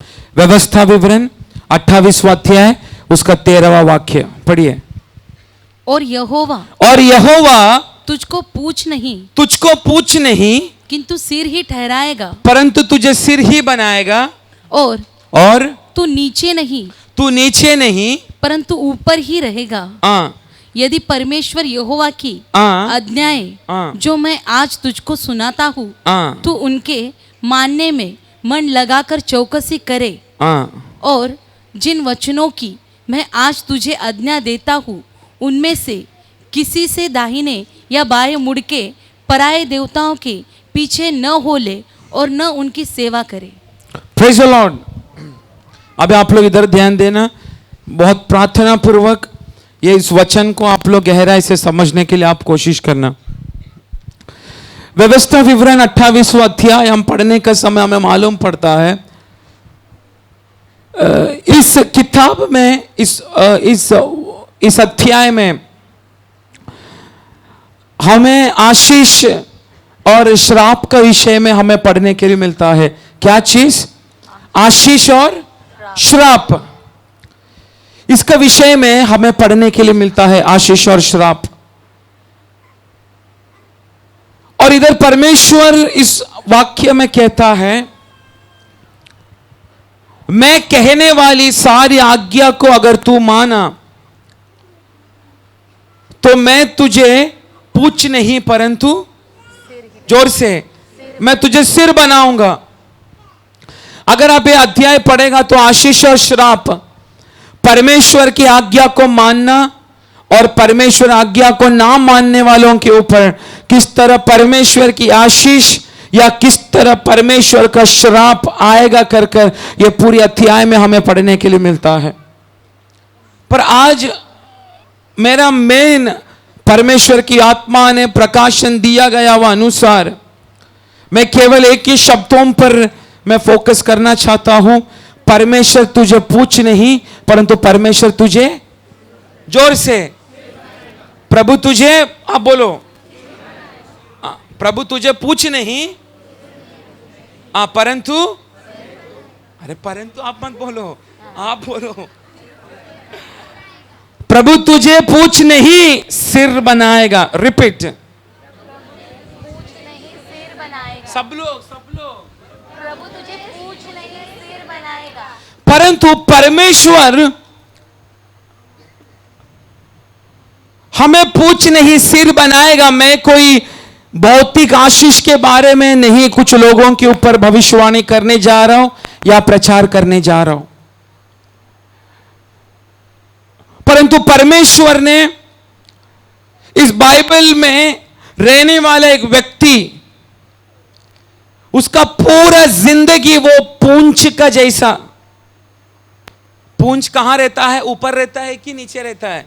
व्यवस्था विवरण 28वां अध्याय उसका 13वां वाक्य पढ़िए। और यहोवा तुझको पूछ नहीं किंतु सिर ही ठहराएगा, परंतु तुझे सिर ही बनाएगा। और तू नीचे नहीं परंतु ऊपर ही रहेगा। यदि परमेश्वर यहोवा की आज्ञाएं जो मैं आज तुझको सुनाता हूँ तू उनके मानने में मन लगाकर चौकसी करे और जिन वचनों की मैं आज तुझे आज्ञा देता हूँ उनमें से किसी से दाहिने या बाएं मुड़ के पराये देवताओं के पीछे न हो ले और न उनकी सेवा करे। Praise the Lord. अब आप लोग इधर ध्यान देना, बहुत प्रार्थना पूर्वक ये इस वचन को आप लोग गहराई से समझने के लिए आप कोशिश करना। व्यवस्था विवरण 28वां अध्याय हम पढ़ने का समय हमें मालूम पड़ता है इस किताब में इस अध्याय में हमें आशीष और श्राप का विषय में हमें पढ़ने के लिए मिलता है। क्या चीज? आशीष और श्राप। इसका विषय में हमें पढ़ने के लिए मिलता है, आशीष और श्राप। और इधर परमेश्वर इस वाक्य में कहता है, मैं कहने वाली सारी आज्ञा को अगर तू माना तो मैं तुझे पूछ नहीं परंतु जोर से मैं तुझे सिर बनाऊंगा। अगर आप ये अध्याय पढ़ेगा तो आशीष और श्राप, परमेश्वर की आज्ञा को मानना और परमेश्वर आज्ञा को ना मानने वालों के ऊपर किस तरह परमेश्वर की आशीष या किस तरह परमेश्वर का श्राप आएगा कर कर ये पूरी अध्याय में हमें पढ़ने के लिए मिलता है। पर आज मेरा मेन परमेश्वर की आत्मा ने प्रकाशन दिया गया हुआ अनुसार मैं केवल एक ही शब्दों पर मैं फोकस करना चाहता हूं। परमेश्वर तुझे पूछ नहीं परंतु परमेश्वर तुझे, जोर से, प्रभु तुझे, आप बोलो, प्रभु तुझे पूछ नहीं परंतु, अरे परंतु आप मत बोलो, आप बोलो, प्रभु तुझे पूछ नहीं सिर बनाएगा। रिपीट, सब लोग प्रभु तुझे पूछ नहीं सिर बनाएगा। परंतु परमेश्वर हमें पूछ नहीं सिर बनाएगा। मैं कोई भौतिक आशीष के बारे में नहीं कुछ लोगों के ऊपर भविष्यवाणी करने जा रहा हूं या प्रचार करने जा रहा हूं, परंतु परमेश्वर ने इस बाइबल में रहने वाला एक व्यक्ति, उसका पूरा जिंदगी वो पूंछ का जैसा, पूंछ कहां रहता है? ऊपर रहता है कि नीचे रहता है?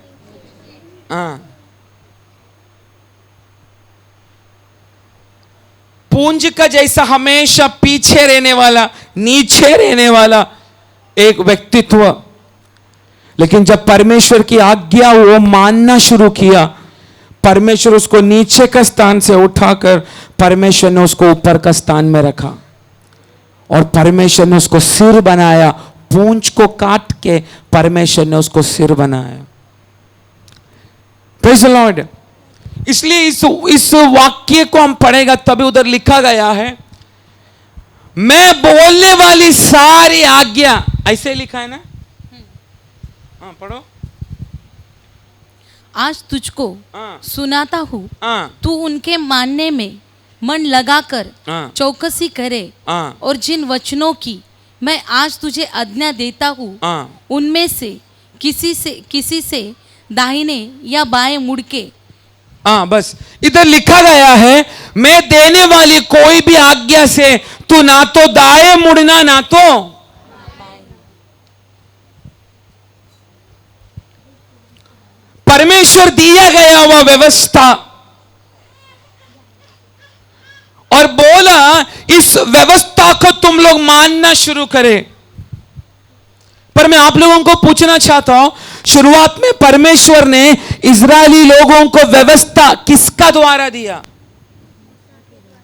पूंछ का जैसा हमेशा पीछे रहने वाला, नीचे रहने वाला एक व्यक्तित्व। लेकिन जब परमेश्वर की आज्ञा वो मानना शुरू किया, परमेश्वर उसको नीचे का स्थान से उठाकर परमेश्वर ने उसको ऊपर का स्थान में रखा और परमेश्वर ने उसको सिर बनाया। पूंछ को काट के परमेश्वर ने उसको सिर बनाया। Praise the Lord. इसलिए इस वाक्य को हम पढ़ेगा तभी उधर लिखा गया है, मैं बोलने वाली सारी आज्ञा, ऐसे लिखा है ना? हाँ पढ़ो। आज तुझको सुनाता हूँ तू उनके मानने में मन लगाकर चौकसी करे और जिन वचनों की मैं आज तुझे आज्ञा देता हूँ उनमें से किसी से दाहिने या बाएं मुड़ के। बस इधर लिखा गया है, मैं देने वाली कोई भी आज्ञा से तू ना तो दाएं मुड़ना ना तो परमेश्वर दिया गया हुआ व्यवस्था, और बोला इस व्यवस्था को तुम लोग मानना शुरू करें। पर मैं आप लोगों को पूछना चाहता हूं, शुरुआत में परमेश्वर ने इजरायली लोगों को व्यवस्था किसका द्वारा दिया?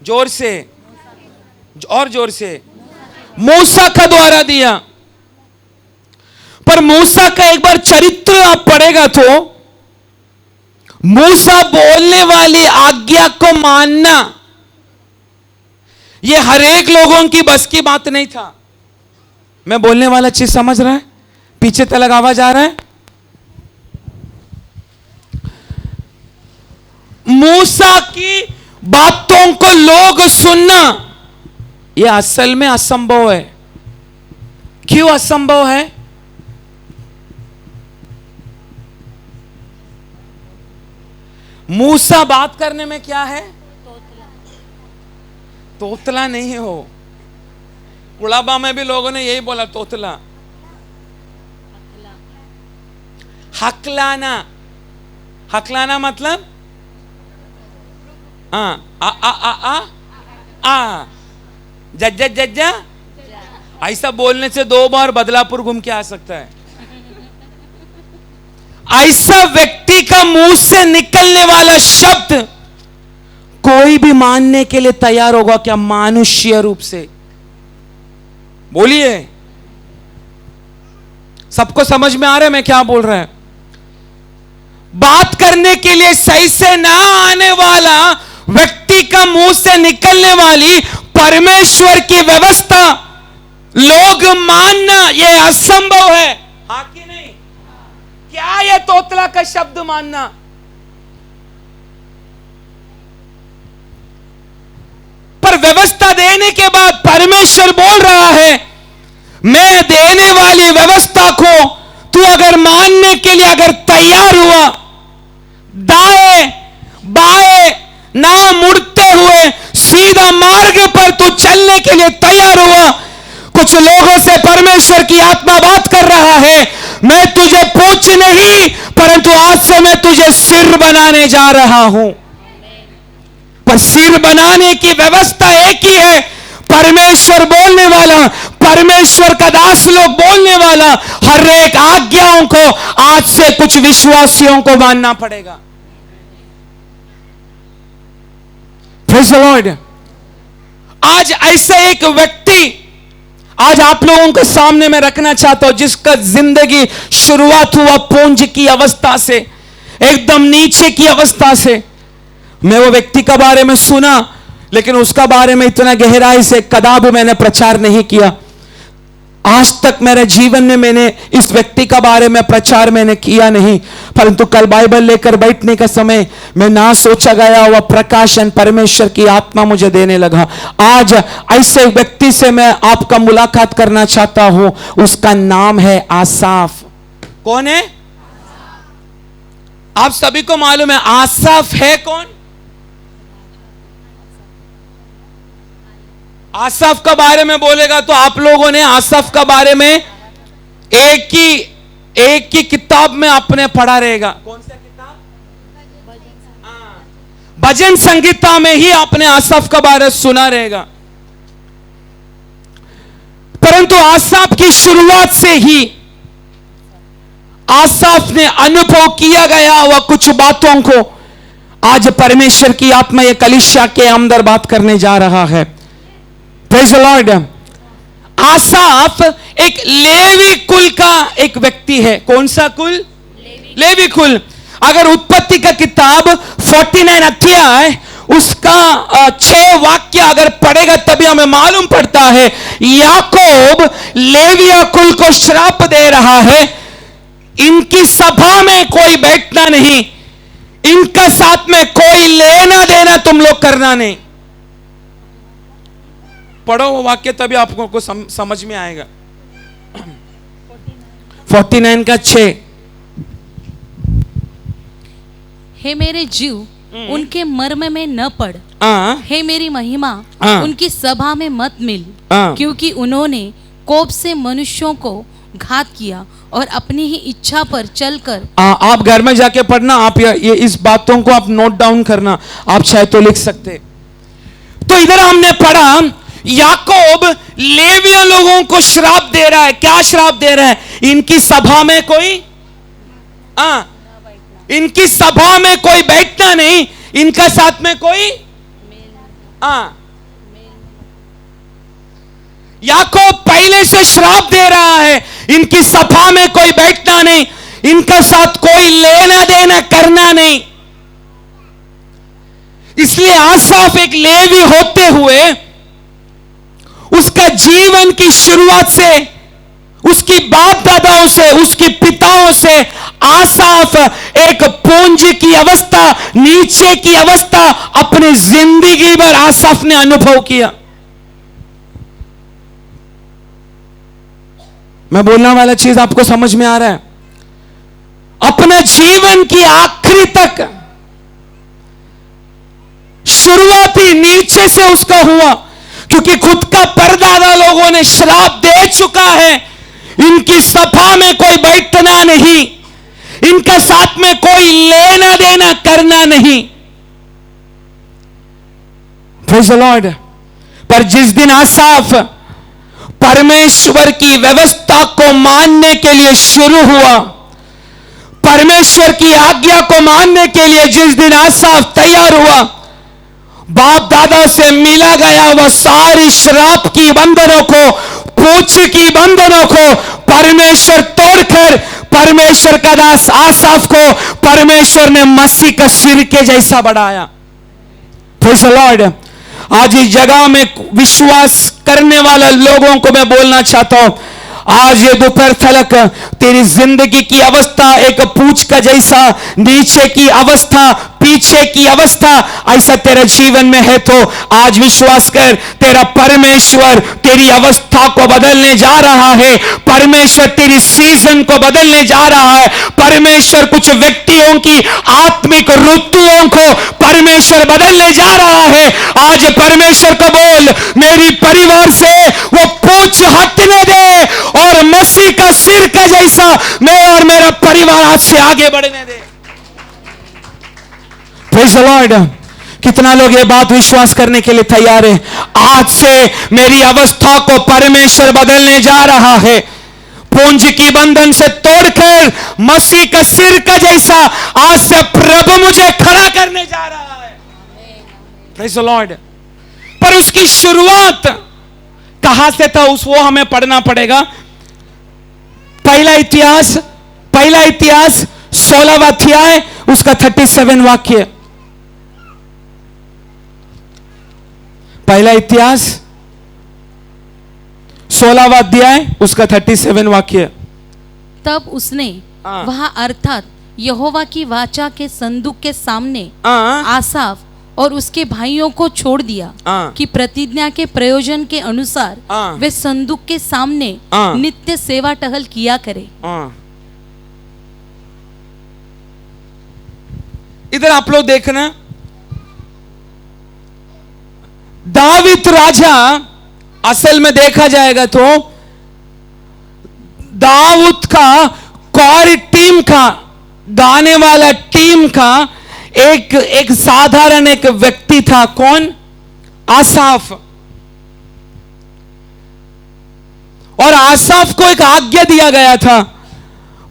जोर से और जोर से, मूसा का द्वारा दिया। पर मूसा का एक बार चरित्र आप पढ़ेगा तो मूसा बोलने वाली आज्ञा को मानना यह हर एक लोगों की बस की बात नहीं था। मैं बोलने वाला चीज समझ रहा है? पीछे तक आवाज आ रहा है? मूसा की बातों को लोग सुनना यह असल में असंभव है। क्यों असंभव है? मूसा बात करने में क्या है? तोतला नहीं हो। कुड़ाबा में भी लोगों ने यही बोला, तोतला। हकलाना, हकलाना मतलब जज्जा जज्जा। ऐसा बोलने से 2 बार बदलापुर घूम के आ सकता है। ऐसा व्यक्ति का मुंह से निकलने वाला शब्द कोई भी मानने के लिए तैयार होगा क्या? मानुष्य रूप से। बोलिए, सबको समझ में आ रहा है मैं क्या बोल रहा है? बात करने के लिए सही से ना आने वाला व्यक्ति का मुंह से निकलने वाली परमेश्वर की व्यवस्था लोग मानना यह असंभव है। हाँ कि नहीं? क्या यह तोतला का शब्द मानना? पर व्यवस्था देने के बाद परमेश्वर बोल रहा है, मैं देने वाली व्यवस्था को तू अगर मानने के लिए अगर तैयार हुआ, दाएं बाएं ना मुड़ते हुए सीधा मार्ग पर तू चलने के लिए तैयार हुआ, कुछ लोगों से परमेश्वर की आत्मा बात कर रहा है, मैं तुझे पूछ नहीं परंतु आज से मैं तुझे सिर बनाने जा रहा हूं। पर सिर बनाने की व्यवस्था एक ही है, परमेश्वर बोलने वाला, परमेश्वर का दास लोग बोलने वाला हर एक आज्ञाओं को आज से कुछ विश्वासियों को मानना पड़ेगा। Praise the Lord. आज ऐसे एक व्यक्ति आज आप लोगों के सामने मैं रखना चाहता हूं, जिसका जिंदगी शुरुआत हुआ पूंज की अवस्था से, एकदम नीचे की अवस्था से। मैं वो व्यक्ति के बारे में सुना, लेकिन उसका बारे में इतना गहराई से कदाब मैंने प्रचार नहीं किया। आज तक मेरे जीवन में मैंने इस व्यक्ति का बारे में प्रचार मैंने किया नहीं, परंतु कल बाइबल लेकर बैठने का समय मैं ना सोचा गया हुआ प्रकाशन परमेश्वर की आत्मा मुझे देने लगा। आज ऐसे व्यक्ति से मैं आपका मुलाकात करना चाहता हूं, उसका नाम है आसाफ। कौन है? आप सभी को मालूम है आसाफ है कौन? आसाफ का बारे में बोलेगा तो आप लोगों ने आसाफ का बारे में एक ही किताब में आपने पढ़ा रहेगा। कौन सा किताब? भजन संगीता में ही आपने आसाफ का बारे सुना रहेगा। परंतु आसाफ की शुरुआत से ही आसाफ ने अनुभव किया गया वह कुछ बातों को आज परमेश्वर की आत्मा ये कलीसिया के अंदर बात करने जा रहा है। Praise the lord. आसाफ एक लेवी कुल का एक व्यक्ति है। कौन सा कुल? लेवी कुल। अगर उत्पत्ति का किताब 49 अध्याय उसका 6 वाक्य अगर पढ़ेगा तभी हमें मालूम पड़ता है याकूब लेविया कुल को श्राप दे रहा है, इनकी सभा में कोई बैठना नहीं, इनका साथ में कोई लेना देना तुम लोग करना नहीं। पढ़ो वो वाक्य तभी आपको को समझ में आएगा। 49 का 6। हे मेरे जीव उनके मर्म में न पड़, हे मेरी महिमा उनकी सभा में मत मिल, क्योंकि उन्होंने कोप से मनुष्यों को घात किया और अपनी ही इच्छा पर चलकर। आप घर में जाके पढ़ना, आप ये इस बातों को आप नोट डाउन करना, आप चाहे तो लिख सकते। तो इधर हमने पढ़ा याकूब लेविया लोगों को श्राप दे रहा है। क्या श्राप दे रहा है? इनकी सभा में कोई इनकी सभा में कोई बैठना नहीं, इनका साथ में कोई याकूब पहले से श्राप दे रहा है, इनकी सभा में कोई बैठना नहीं, इनके साथ कोई लेना देना करना नहीं। इसलिए आसाफ एक लेवी होते हुए उसका जीवन की शुरुआत से, उसकी बाप दादाओं से, उसके पिताओं से आसाफ एक पूंजी की अवस्था, नीचे की अवस्था अपनी जिंदगी भर आसाफ ने अनुभव किया। मैं बोलने वाला चीज आपको समझ में आ रहा है? अपने जीवन की आखिरी तक शुरुआती नीचे से उसका हुआ, क्योंकि खुद का परदादा लोगों ने श्राप दे चुका है, इनकी सभा में कोई बैठना नहीं, इनका साथ में कोई लेना देना करना नहीं। Praise the Lord. पर जिस दिन आसाफ परमेश्वर की व्यवस्था को मानने के लिए शुरू हुआ, परमेश्वर की आज्ञा को मानने के लिए जिस दिन आसाफ तैयार हुआ, बाप दादा से मिला गया वह सारी श्राप की बंधनों को, पूछ की बंधनों को परमेश्वर तोड़कर परमेश्वर का दास आसाफ को परमेश्वर ने मसीह का सिर के जैसा बढ़ाया। Praise the Lord. आज इस जगह में विश्वास करने वाले लोगों को मैं बोलना चाहता हूं, आज ये दोपहर तक तेरी जिंदगी की अवस्था एक पूंछ का जैसा, नीचे की अवस्था, पीछे की अवस्था ऐसा तेरे जीवन में है, तो आज विश्वास कर, तेरा परमेश्वर तेरी अवस्था को बदलने जा रहा है, परमेश्वर तेरी सीजन को बदलने जा रहा है, परमेश्वर कुछ व्यक्तियों की आत्मिक ऋतुओं को परमेश्वर बदलने जा रहा है। आज परमेश्वर को बोल, मेरी परिवार से वो पूंछ हटने दे और मसीह का सिर का जैसा मैं और मेरा परिवार आज से आगे बढ़ने दे। Praise the Lord. कितना लोग ये बात विश्वास करने के लिए तैयार है? आज से मेरी अवस्था को परमेश्वर बदलने जा रहा है, पूंजी की बंधन से तोड़कर मसीह का सिर का जैसा आज से प्रभु मुझे खड़ा करने जा रहा है। Praise the Lord. पर उसकी शुरुआत कहां से था वो हमें पढ़ना पड़ेगा। पहला इतिहास 16वां अध्याय उसका 37 वाक्य। पहला इतिहास 16वां अध्याय उसका 37 वाक्य। तब उसने वहां अर्थात यहोवा की वाचा के संदूक के सामने आसाफ और उसके भाइयों को छोड़ दिया कि प्रतिज्ञा के प्रयोजन के अनुसार वे संदूक के सामने नित्य सेवा टहल किया करे। इधर आप लोग देखना, दावीद राजा असल में देखा जाएगा तो दाऊद का कोर टीम का, गाने वाला टीम का एक साधारण एक व्यक्ति था। कौन? आसाफ। और आसाफ को एक आज्ञा दिया गया था,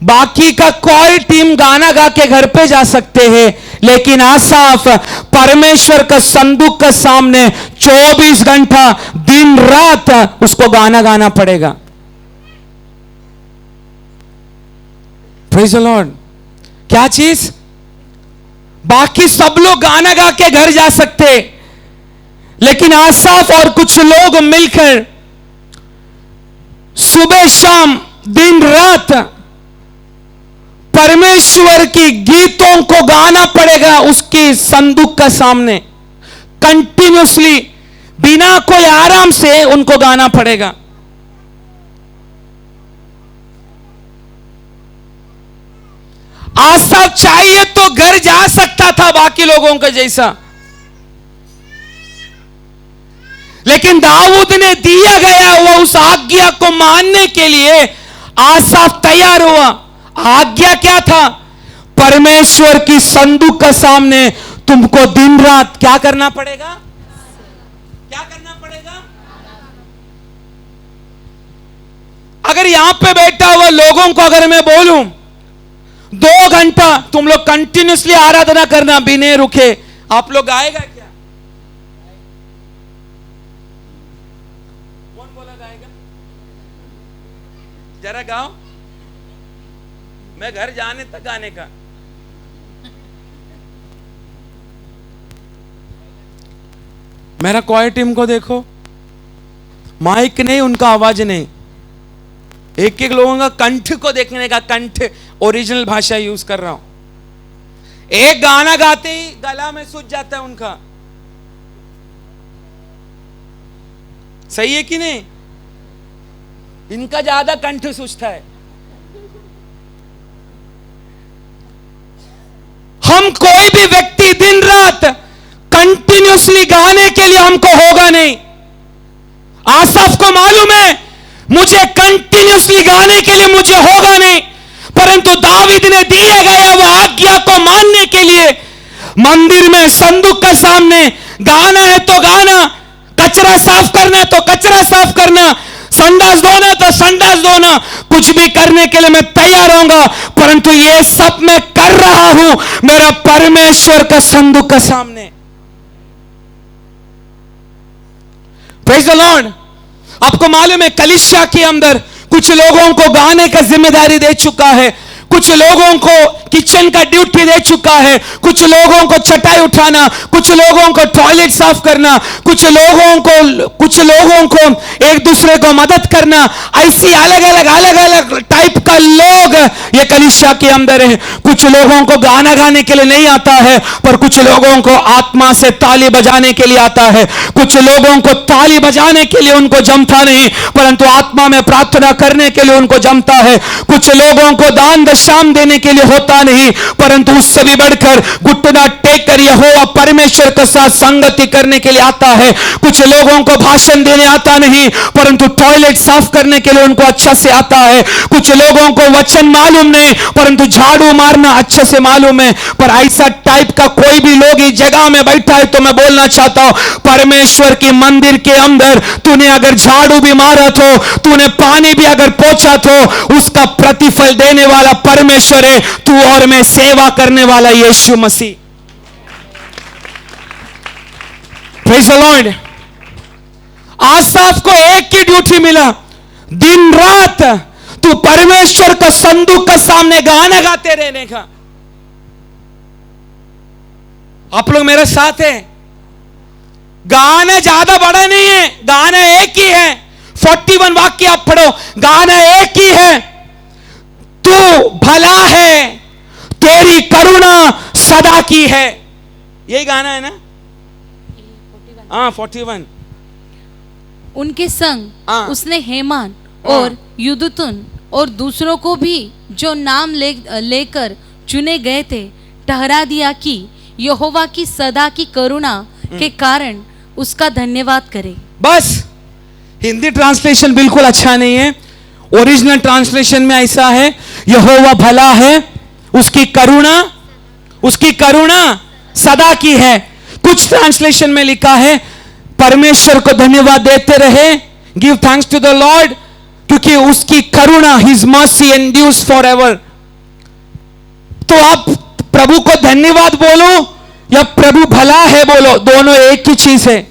बाकी का कोई टीम गाना गा के घर पे जा सकते हैं, लेकिन आसाफ परमेश्वर का संदूक के सामने 24 घंटा दिन रात उसको गाना गाना पड़ेगा। Praise the Lord. क्या चीज? बाकी सब लोग गाना गा के घर जा सकते, लेकिन आसाफ और कुछ लोग मिलकर सुबह शाम दिन रात परमेश्वर की गीतों को गाना पड़ेगा उसकी संदूक का सामने, कंटिन्यूसली बिना कोई आराम से उनको गाना पड़ेगा। आसाफ चाहिए तो घर जा सकता था बाकी लोगों के जैसा, लेकिन दाऊद ने दिया गया वो उस आज्ञा को मानने के लिए आसाफ तैयार हुआ। आज्ञा क्या था? परमेश्वर की संदूक के सामने तुमको दिन रात क्या करना पड़ेगा? क्या करना पड़ेगा? अगर यहां पे बैठा हुआ लोगों को अगर मैं बोलूं 2 घंटा तुम लोग कंटिन्यूसली आराधना करना बिना रुके, आप लोग आएगा क्या? कौन बोला गाएगा? जरा गाओ, मैं घर जाने तक गाने का। मेरा क्वायर टीम को देखो, माइक नहीं, उनका आवाज नहीं, एक एक लोगों का कंठ को देखने का, कंठ ओरिजिनल भाषा यूज कर रहा हूं। एक गाना गाते ही गला में सूज जाता है उनका। सही है कि नहीं? इनका ज्यादा कंठ सूजता है। हम कोई भी व्यक्ति दिन रात कंटिन्यूसली गाने के लिए हमको होगा नहीं। आसफ को मालूम है मुझे कंटिन्यूसली गाने के लिए मुझे होगा नहीं, परंतु दावीद ने दिए गया वो आज्ञा को मानने के लिए मंदिर में संदूक के सामने गाना है तो गाना, कचरा साफ करना है तो कचरा साफ करना, संडास धोना तो संडास धोना, कुछ भी करने के लिए मैं तैयार होऊंगा, परंतु ये सब मैं कर रहा हूं मेरा परमेश्वर का संदूक के सामने। Praise the Lord. आपको मालूम है कलीसिया के अंदर कुछ लोगों को गाने का जिम्मेदारी दे चुका है, कुछ लोगों को किचन का ड्यूटी दे चुका है, कुछ लोगों को चटाई उठाना, कुछ लोगों को टॉयलेट साफ करना, कुछ लोगों को एक दूसरे को मदद करना। ऐसी अलग अलग टाइप का लोग ये कलीसिया के अंदर है। कुछ लोगों को गाना गाने के लिए नहीं आता है, पर कुछ लोगों को आत्मा से ताली बजाने के लिए आता है। कुछ लोगों को ताली बजाने के लिए उनको जमता नहीं, परंतु आत्मा में प्रार्थना करने के लिए उनको जमता है। कुछ लोगों को दान दशाम देने के लिए होता नहीं, परंतु उससे भी बढ़कर घुटना टेक कर यहोवा परमेश्वर के साथ संगति करने के लिए आता है। कुछ लोगों को भाषण देने आता नहीं, परंतु टॉयलेट साफ करने के लिए उनको अच्छा से आता है। कुछ लोगों को वचन मालूम नहीं, परंतु झाड़ू मारना अच्छे से मालूम है। पर ऐसा टाइप का कोई भी लोग इस जगह में बैठा है तो मैं बोलना चाहता हूं, परमेश्वर के मंदिर के अंदर तूने अगर झाड़ू भी मारा तो, तूने पानी भी अगर पोंछा तो, उसका प्रतिफल देने वाला परमेश्वर है, तू और मैं सेवा करने वाला यीशु मसीह। Praise the lord. आसाफ को एक ही ड्यूटी मिला, दिन रात तू परमेश्वर का संदूक के सामने गाना गाते रहने का। आप लोग मेरे साथ हैं? गाना ज्यादा बड़ा नहीं है, गाना एक ही है। 41 वाक्य आप पढ़ो, गाना एक ही है, तू भला है, तेरी करुणा सदा की है। यही गाना है ना? हाँ 41। उनके संग उसने हेमान और युदुतुन और दूसरों को भी जो नाम लेकर चुने गए थे ठहरा दिया कि यहोवा की सदा की करुणा के कारण उसका धन्यवाद करे। बस हिंदी ट्रांसलेशन बिल्कुल अच्छा नहीं है। ओरिजिनल ट्रांसलेशन में ऐसा है, यहोवा भला है, उसकी करुणा सदा की है। कुछ ट्रांसलेशन में लिखा है परमेश्वर को धन्यवाद देते रहे, give thanks to the lord, क्योंकि उसकी करुणा, हिज मर्सी एंड्यूर्स फॉरएवर। तो आप प्रभु को धन्यवाद बोलो या प्रभु भला है बोलो, दोनों एक ही चीज है।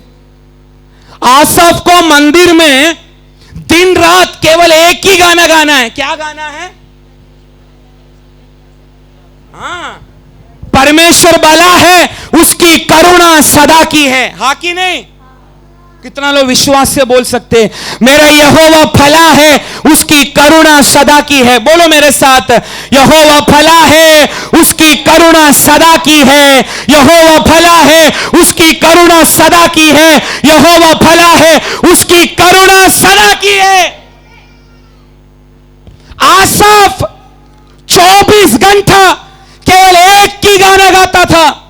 आसाफ को मंदिर में दिन रात केवल एक ही गाना गाना है। क्या गाना है? हाँ, परमेश्वर भला है, उसकी करुणा सदा की है। हाँ कि नहीं? कितना लोग विश्वास से बोल सकते हैं, मेरा यहोवा भला है, उसकी करुणा सदा की है। बोलो मेरे साथ, यहोवा भला है, उसकी करुणा सदा की है। यहोवा भला है, उसकी करुणा सदा की है। यहोवा भला है, उसकी करुणा सदा की है। आसाफ 24 घंटा केवल एक ही गाना गाता था,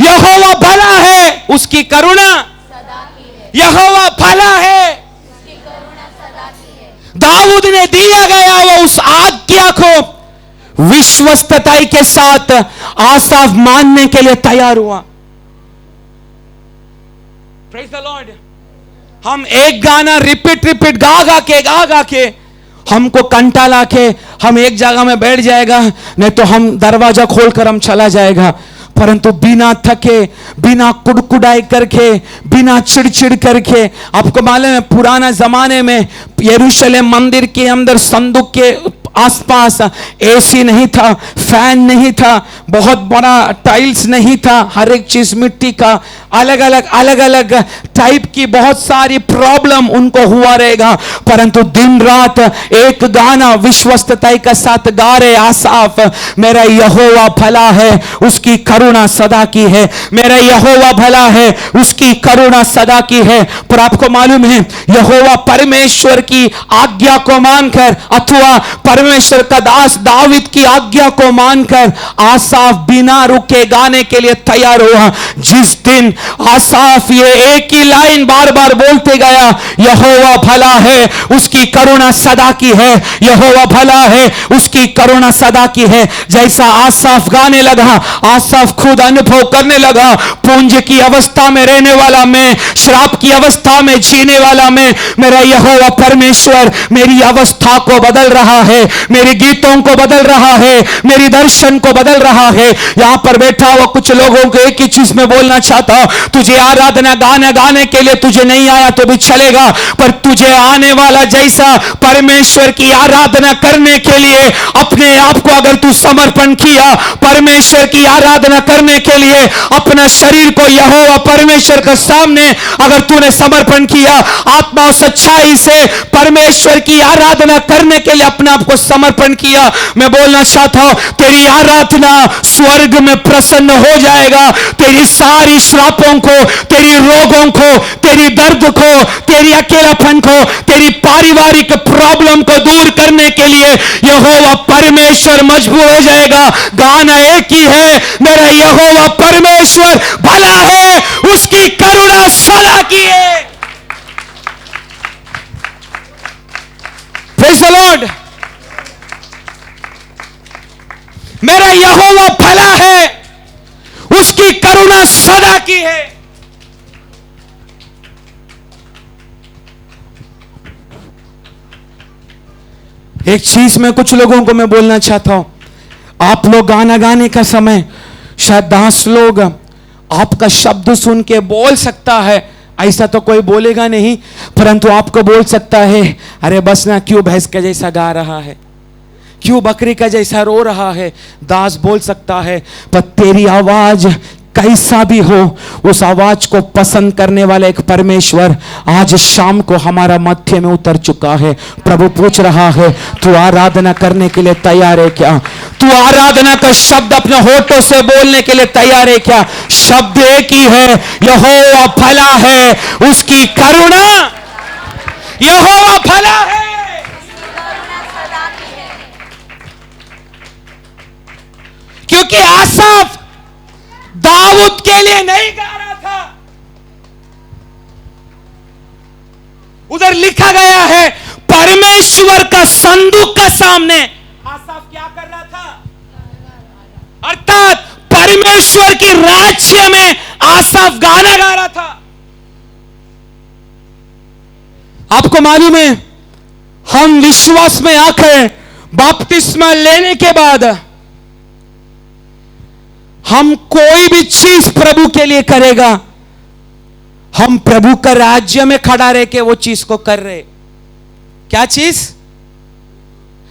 यहोवा भला है, उसकी करुणा सदा की है। यहोवा भला है, उसकी करुणा सदा की है। दाऊद ने दिया गया वो उस आज्ञा को विश्वस्तता के साथ आसाफ मानने के लिए तैयार हुआ। Praise the Lord. हम एक गाना रिपीट गा के हमको कंटा लाके हम एक जगह में बैठ जाएगा, नहीं तो हम दरवाजा खोलकर हम चला जाएगा। परंतु बिना थके, बिना कुड़कुड़ाई करके, बिना चिड़चिड़ करके। आपको मालूम है पुराना जमाने में यरूशलेम मंदिर के अंदर संदूक के आसपास एसी नहीं था, फैन नहीं था, बहुत बड़ा टाइल्स नहीं था, हर एक चीज मिट्टी का, अलग अलग टाइप की बहुत सारी प्रॉब्लम उनको हुआ रहेगा। परंतु दिन रात एक गाना विश्वस्तता के साथ गा रहे आसाफ, मेरा यहोवा भला है उसकी करुणा सदा की है, मेरा यहोवा भला है उसकी करुणा सदा की है। पर आपको मालूम है यहोवा परमेश्वर की आज्ञा को मानकर अथवा परमेश्वर का दास दाऊद की आज्ञा को मानकर आसाफ बिना रुके गाने के लिए तैयार हुआ। जिस दिन आसाफ ये एक ही लाइन बार बार बोलते गया, यहोवा भला है उसकी करुणा सदा की है, यहोवा भला है उसकी करुणा सदा की है। जैसा आसाफ गाने लगा, आसाफ खुद अनुभव करने लगा, पुंज की अवस्था में रहने वाला मैं, श्राप की अवस्था में जीने वाला मैं, मेरा यहोवा परमेश्वर मेरी अवस्था को बदल रहा है, मेरे गीतों को बदल रहा है, मेरी दर्शन को बदल रहा है। यहां पर बैठा हुआ कुछ लोगों को एक ही चीज में बोलना चाहता हूं, तुझे आराधना गाना गाने के लिए तुझे नहीं आया तो भी चलेगा, पर तुझे आने वाला जैसा परमेश्वर की आराधना करने के लिए अपने आप को अगर तू समर्पण किया, परमेश्वर की आराधना करने के लिए अपना शरीर को यहोवा परमेश्वर के सामने अगर तूने समर्पण किया, आत्मा और सच्चाई से परमेश्वर की आराधना करने के लिए अपने आप को समर्पण किया, मैं बोलना चाहता हूं तेरी आराधना स्वर्ग में प्रसन्न हो जाएगा। तेरी सारी श्रापों को, तेरी रोगों को, तेरी दर्द को, तेरी अकेलापन को, तेरी पारिवारिक प्रॉब्लम को दूर करने के लिए यहोवा परमेश्वर मजबूर हो जाएगा। गाना एक ही है, मेरा यहोवा परमेश्वर भला है उसकी करुणा सदा की है। Praise the Lord. मेरा यहोवा भला है उसकी करुणा सदा की है। एक चीज में कुछ लोगों को मैं बोलना चाहता हूं, आप लोग गाना गाने का समय शायद 10 लोग आपका शब्द सुन के बोल सकता है, ऐसा तो कोई बोलेगा नहीं, परंतु आपको बोल सकता है अरे बस ना, क्यों भैंस का जैसा गा रहा है, क्यों बकरी का जैसा रो रहा है। दास बोल सकता है, पर तेरी आवाज कैसा भी हो, उस आवाज को पसंद करने वाला एक परमेश्वर आज शाम को हमारा मध्य में उतर चुका है। प्रभु पूछ रहा है, तू आराधना करने के लिए तैयार है क्या? तू आराधना का शब्द अपने होठों से बोलने के लिए तैयार है क्या? शब्द एक ही है, यहोवा भला है उसकी करुणा, यहोवा भला है। क्योंकि आसाफ दाऊद के लिए नहीं गा रहा था, उधर लिखा गया है परमेश्वर का संदूक का सामने आसाफ क्या कर रहा था, अर्थात परमेश्वर की राज्य में आसाफ गाना गा रहा था। आपको मालूम है हम विश्वास में आकर बपतिस्मा लेने के बाद हम कोई भी चीज प्रभु के लिए करेगा, हम प्रभु का राज्य में खड़ा रह के वो चीज को कर रहे। क्या चीज?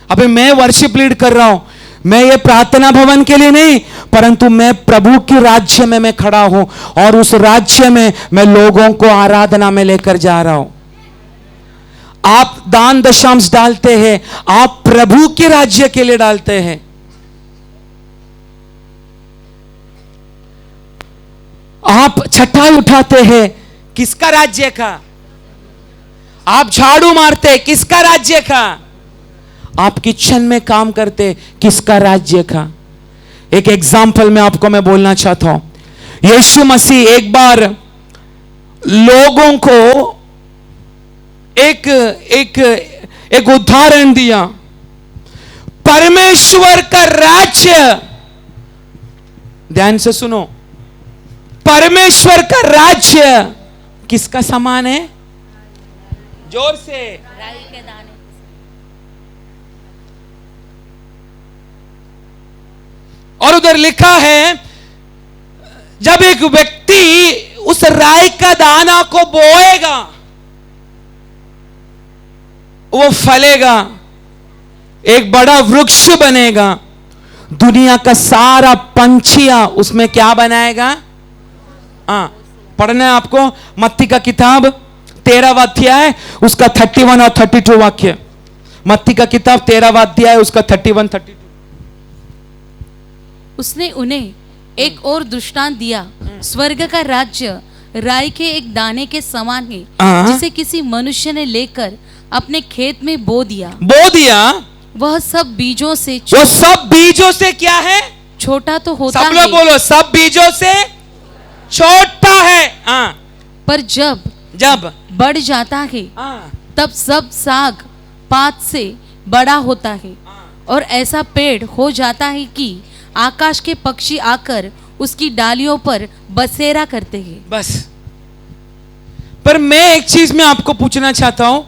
अबे मैं वर्शिप लीड कर रहा हूं, मैं ये प्रार्थना भवन के लिए नहीं, परंतु मैं प्रभु के राज्य में मैं खड़ा हूं और उस राज्य में मैं लोगों को आराधना में लेकर जा रहा हूं। आप दान दशांश डालते हैं, आप प्रभु के राज्य के लिए डालते हैं। आप छठाई उठाते हैं, किसका राज्य का? आप झाड़ू मारते, किसका राज्य का? आप किचन में काम करते, किसका राज्य का? एक एग्जाम्पल में आपको मैं बोलना चाहता हूं, यीशु मसीह एक बार लोगों को एक उदाहरण दिया। परमेश्वर का राज्य, ध्यान से सुनो, परमेश्वर का राज्य किसका समान है? जोर से। राई के दाने। और उधर लिखा है जब एक व्यक्ति उस राई का दाना को बोएगा, वो फलेगा, एक बड़ा वृक्ष बनेगा, दुनिया का सारा पंछियां उसमें क्या बनाएगा? पढ़ना है आपको मत्ती का किताब 13वां अध्याय उसका 31 और 32 वाक्य। मत्ती का किताब 13वां अध्याय उसका 31 32। उसने उन्हें एक और दृष्टांत दिया, स्वर्ग का राज्य राई के एक दाने के समान है, जिसे किसी मनुष्य ने लेकर अपने खेत में बो दिया। वह सब बीजों से क्या है? छोटा तो होता है। सब लोग बोलो, सब बीजों से छोटा है। पर जब बढ़ जाता है तब सब साग पात से बड़ा होता है और ऐसा पेड़ हो जाता है कि आकाश के पक्षी आकर उसकी डालियों पर बसेरा करते हैं। बस। पर मैं एक चीज में आपको पूछना चाहता हूं,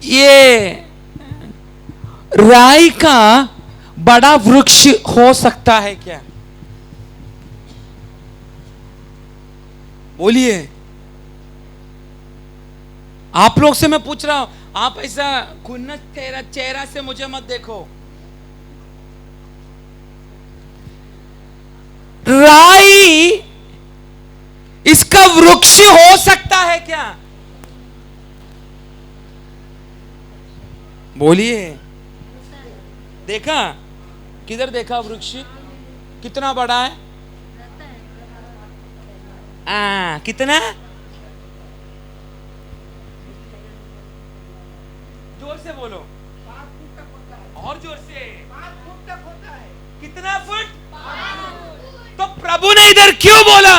ये राई का बड़ा वृक्ष हो सकता है क्या? बोलिए। आप लोग से मैं पूछ रहा हूं, आप ऐसा खुन्नस चेहरा से मुझे मत देखो। राई इसका वृक्ष हो सकता है क्या? बोलिए। देखा? किधर देखा वृक्ष? कितना बड़ा है? कितना? जोर से बोलो। 5 फुट तक होता है। और जोर से। 5 फुट तक होता है। कितना फुट? 5 फुट। तो प्रभु ने इधर क्यों बोला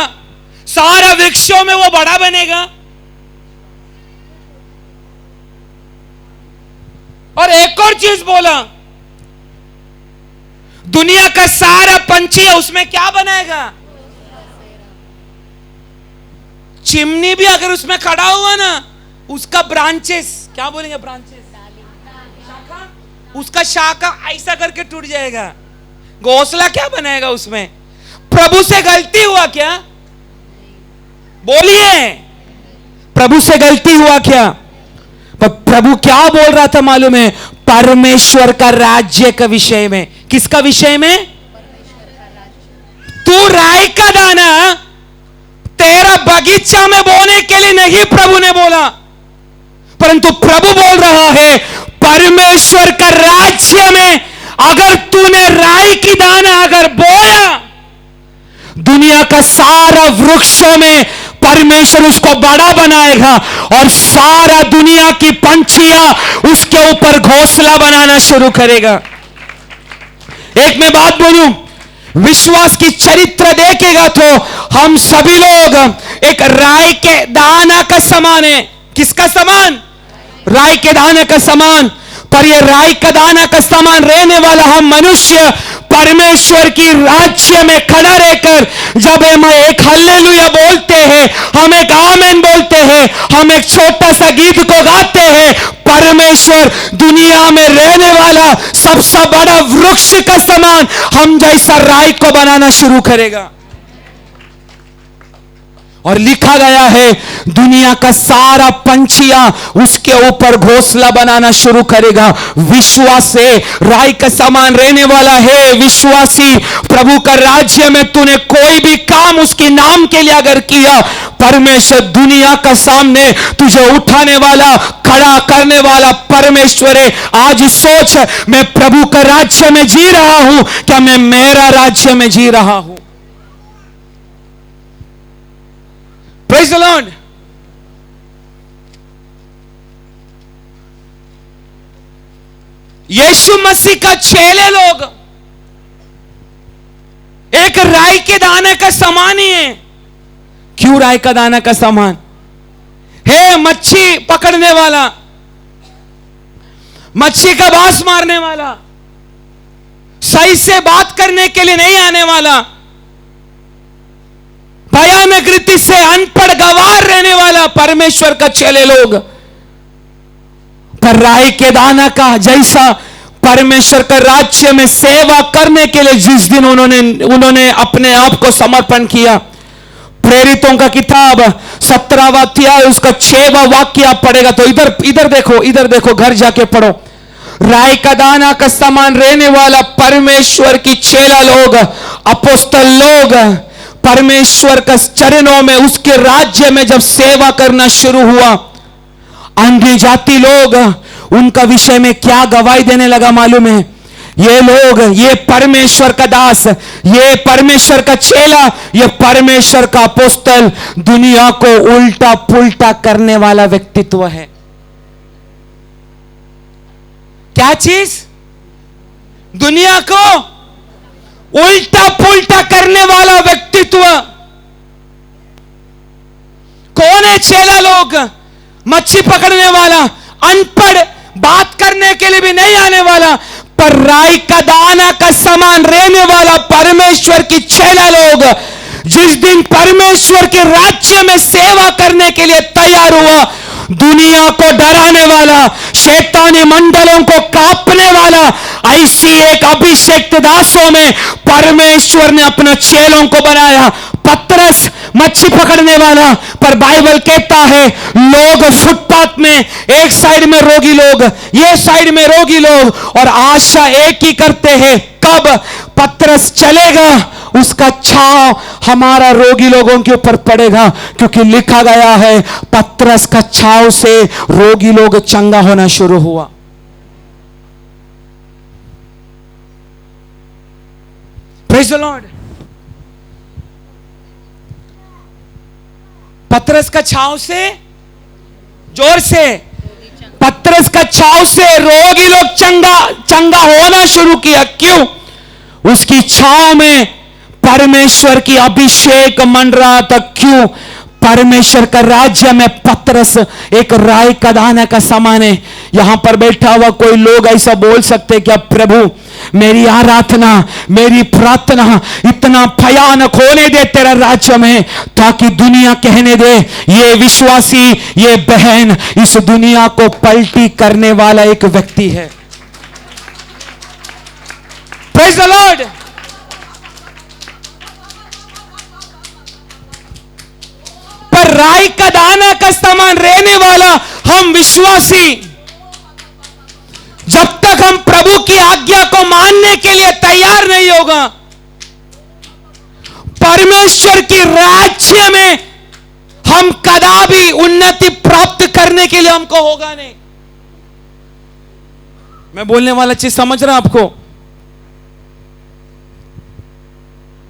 सारा वृक्षों में वो बड़ा बनेगा? और एक और चीज बोला, दुनिया का सारा पंछी है उसमें क्या बनाएगा? चिमनी भी अगर उसमें खड़ा हुआ ना, उसका ब्रांचेस, क्या बोलेंगे ब्रांचेस? शाखा, उसका शाखा ऐसा करके टूट जाएगा। घोंसला क्या बनाएगा उसमें? प्रभु से गलती हुआ क्या? बोलिए। प्रभु से गलती हुआ क्या? पर प्रभु क्या बोल रहा था मालूम है? परमेश्वर का राज्य का विषय में। किसका विषय में? तू राई का दाना तेरा बगीचा में बोने के लिए नहीं प्रभु ने बोला, परंतु प्रभु बोल रहा है परमेश्वर का राज्य में अगर तूने राई की दाना अगर बोया, दुनिया का सारा वृक्षों में परमेश्वर उसको बड़ा बनाएगा और सारा दुनिया की पंछियां उसके ऊपर घोंसला बनाना शुरू करेगा। एक मैं बात बोलूं, विश्वास की चरित्र देखेगा तो हम सभी लोग एक राई के दाना का समान है। किसका समान? राई के दाने का समान। पर ये राई का दाना का समान रहने वाला हम मनुष्य परमेश्वर की राज्य में खड़ा रहकर जब हम एक हल्लेलुया बोलते हैं, हम एक आमेन बोलते हैं, हम एक छोटा सा गीत को गाते हैं, परमेश्वर दुनिया में रहने वाला सबसे बड़ा वृक्ष का समान हम जैसा राई को बनाना शुरू करेगा। और लिखा गया है दुनिया का सारा पंछियां उसके ऊपर घोंसला बनाना शुरू करेगा। विश्वास से राई का समान रहने वाला है विश्वासी, प्रभु का राज्य में तूने कोई भी काम उसके नाम के लिए अगर किया, परमेश्वर दुनिया का सामने तुझे उठाने वाला, खड़ा करने वाला परमेश्वर है। आज सोच, मैं प्रभु का राज्य में जी रहा हूं क्या मैं मेरा राज्य में जी रहा हूं? Praise the Lord. यीशु मसीह का चेले लोग एक राई के दाने का समान ही है। क्यों राई का दाना का समान है? मच्छी पकड़ने वाला, मच्छी का बांस मारने वाला, सही से बात करने के लिए नहीं आने वाला, भयानक रीति से अनपढ़ गवार रहने वाला परमेश्वर का चेले लोग, पर राई के दाना का जैसा परमेश्वर का राज्य में सेवा करने के लिए जिस दिन उन्होंने अपने आप को समर्पण किया, प्रेरितों का किताब 17वां अध्याय उसका 6वां वाक्य आप पढ़ेगा तो इधर देखो घर जाके पढ़ो। राई का दाना का समान रहने वाला परमेश्वर की चेला लोग, अपोस्तल लोग परमेश्वर का चरणों में उसके राज्य में जब सेवा करना शुरू हुआ, अन्य जाति लोग उनका विषय में क्या गवाही देने लगा मालूम है? ये लोग, ये परमेश्वर का दास, ये परमेश्वर का चेला, ये परमेश्वर का अपोस्तल दुनिया को उल्टा पुल्टा करने वाला व्यक्तित्व है। क्या चीज? दुनिया को उल्टा पुल्टा करने वाला व्यक्तित्व। कौन है चेला लोग? मच्छी पकड़ने वाला, अनपढ़, बात करने के लिए भी नहीं आने वाला, पर राई का दाना का समान रहने वाला परमेश्वर की चेला लोग जिस दिन परमेश्वर के राज्य में सेवा करने के लिए तैयार हुआ, दुनिया को डराने वाला, शैतानी मंडलों को कांपने वाला, ऐसी एक अभिषेक दासों में परमेश्वर ने अपना चेलों को बनाया। पतरस मच्छी पकड़ने वाला, पर बाइबल कहता है लोग फुटपाथ में, एक साइड में रोगी लोग, ये साइड में रोगी लोग, और आशा एक ही करते हैं कब पतरस चलेगा उसका छाव हमारा रोगी लोगों के ऊपर पड़ेगा, क्योंकि लिखा गया है पतरस का छाव से रोगी लोग चंगा होना शुरू हुआ। Praise the Lord. पतरस का छाव से, जोर से, पतरस का छाव से रोगी लोग चंगा होना शुरू किया। क्यों? उसकी छाव में परमेश्वर की अभिषेक मंडरा था। क्यों? परमेश्वर का राज्य में पतरस एक राई का दाना का समान है। यहां पर बैठा हुआ कोई लोग ऐसा बोल सकते क्या, प्रभु मेरी आराधना, मेरी प्रार्थना इतना भयानक होने दे तेरा राज्य में, ताकि दुनिया कहने दे ये विश्वासी, ये बहन इस दुनिया को पलटी करने वाला एक व्यक्ति है। Praise the Lord. पर राई का दाना का समान रहने वाला हम विश्वासी, जब तक हम प्रभु की आज्ञा को मानने के लिए तैयार नहीं होगा, परमेश्वर की राज्य में हम कदापि उन्नति प्राप्त करने के लिए हमको होगा नहीं। मैं बोलने वाला चीज समझ रहा आपको?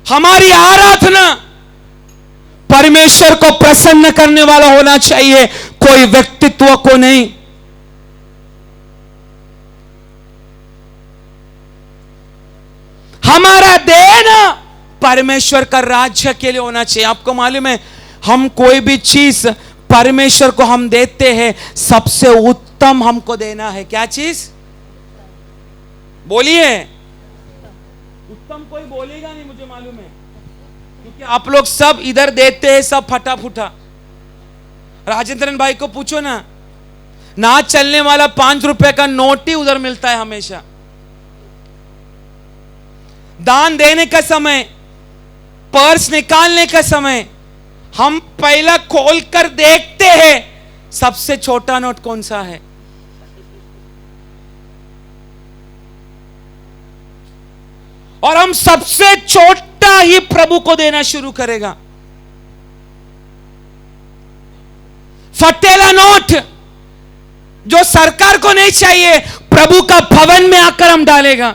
हमारी आराधना परमेश्वर को प्रसन्न करने वाला होना चाहिए, कोई व्यक्तित्व को नहीं। हमारा देना परमेश्वर का राज्य के लिए होना चाहिए। आपको मालूम है हम कोई भी चीज परमेश्वर को हम देते हैं, सबसे उत्तम हमको देना है। क्या चीज? बोलिए। उत्तम कोई बोलेगा नहीं, मुझे मालूम है, क्योंकि आप लोग सब इधर देते हैं सब फटा फूटा। राजेंद्रन भाई को पूछो ना चलने वाला 5 रुपए का नोट ही उधर मिलता है हमेशा। दान देने का समय, पर्स निकालने का समय, हम पहला खोलकर देखते हैं सबसे छोटा नोट कौन सा है। और हम सबसे छोटा ही प्रभु को देना शुरू करेगा। फटेला नोट जो सरकार को नहीं चाहिए, प्रभु का भवन में आकर हम डालेगा।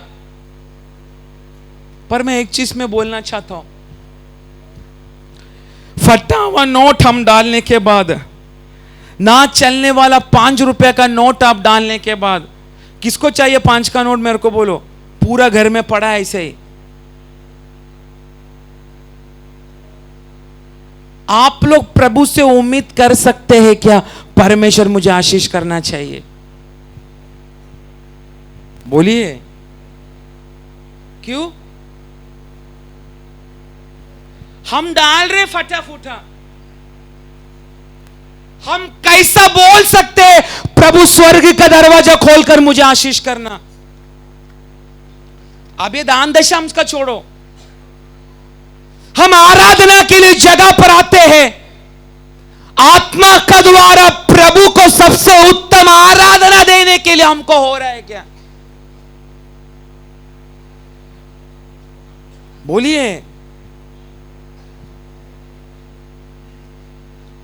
पर मैं एक चीज में बोलना चाहता हूं, फटा हुआ नोट हम डालने के बाद, ना चलने वाला 5 रुपए का नोट आप डालने के बाद, किसको चाहिए 5 का नोट? मेरे को बोलो। पूरा घर में पड़ा है ऐसे ही। आप लोग प्रभु से उम्मीद कर सकते हैं क्या परमेश्वर मुझे आशीष करना चाहिए? बोलिए। क्यों? हम डाल रहे फटा फूटा। हम कैसा बोल सकते हैं प्रभु स्वर्ग का दरवाजा खोलकर मुझे आशीष करना? अब ये दान दशांश का छोड़ो, हम आराधना के लिए जगह पर आते हैं, आत्मा का द्वारा प्रभु को सबसे उत्तम आराधना देने के लिए हमको हो रहा है क्या? बोलिए।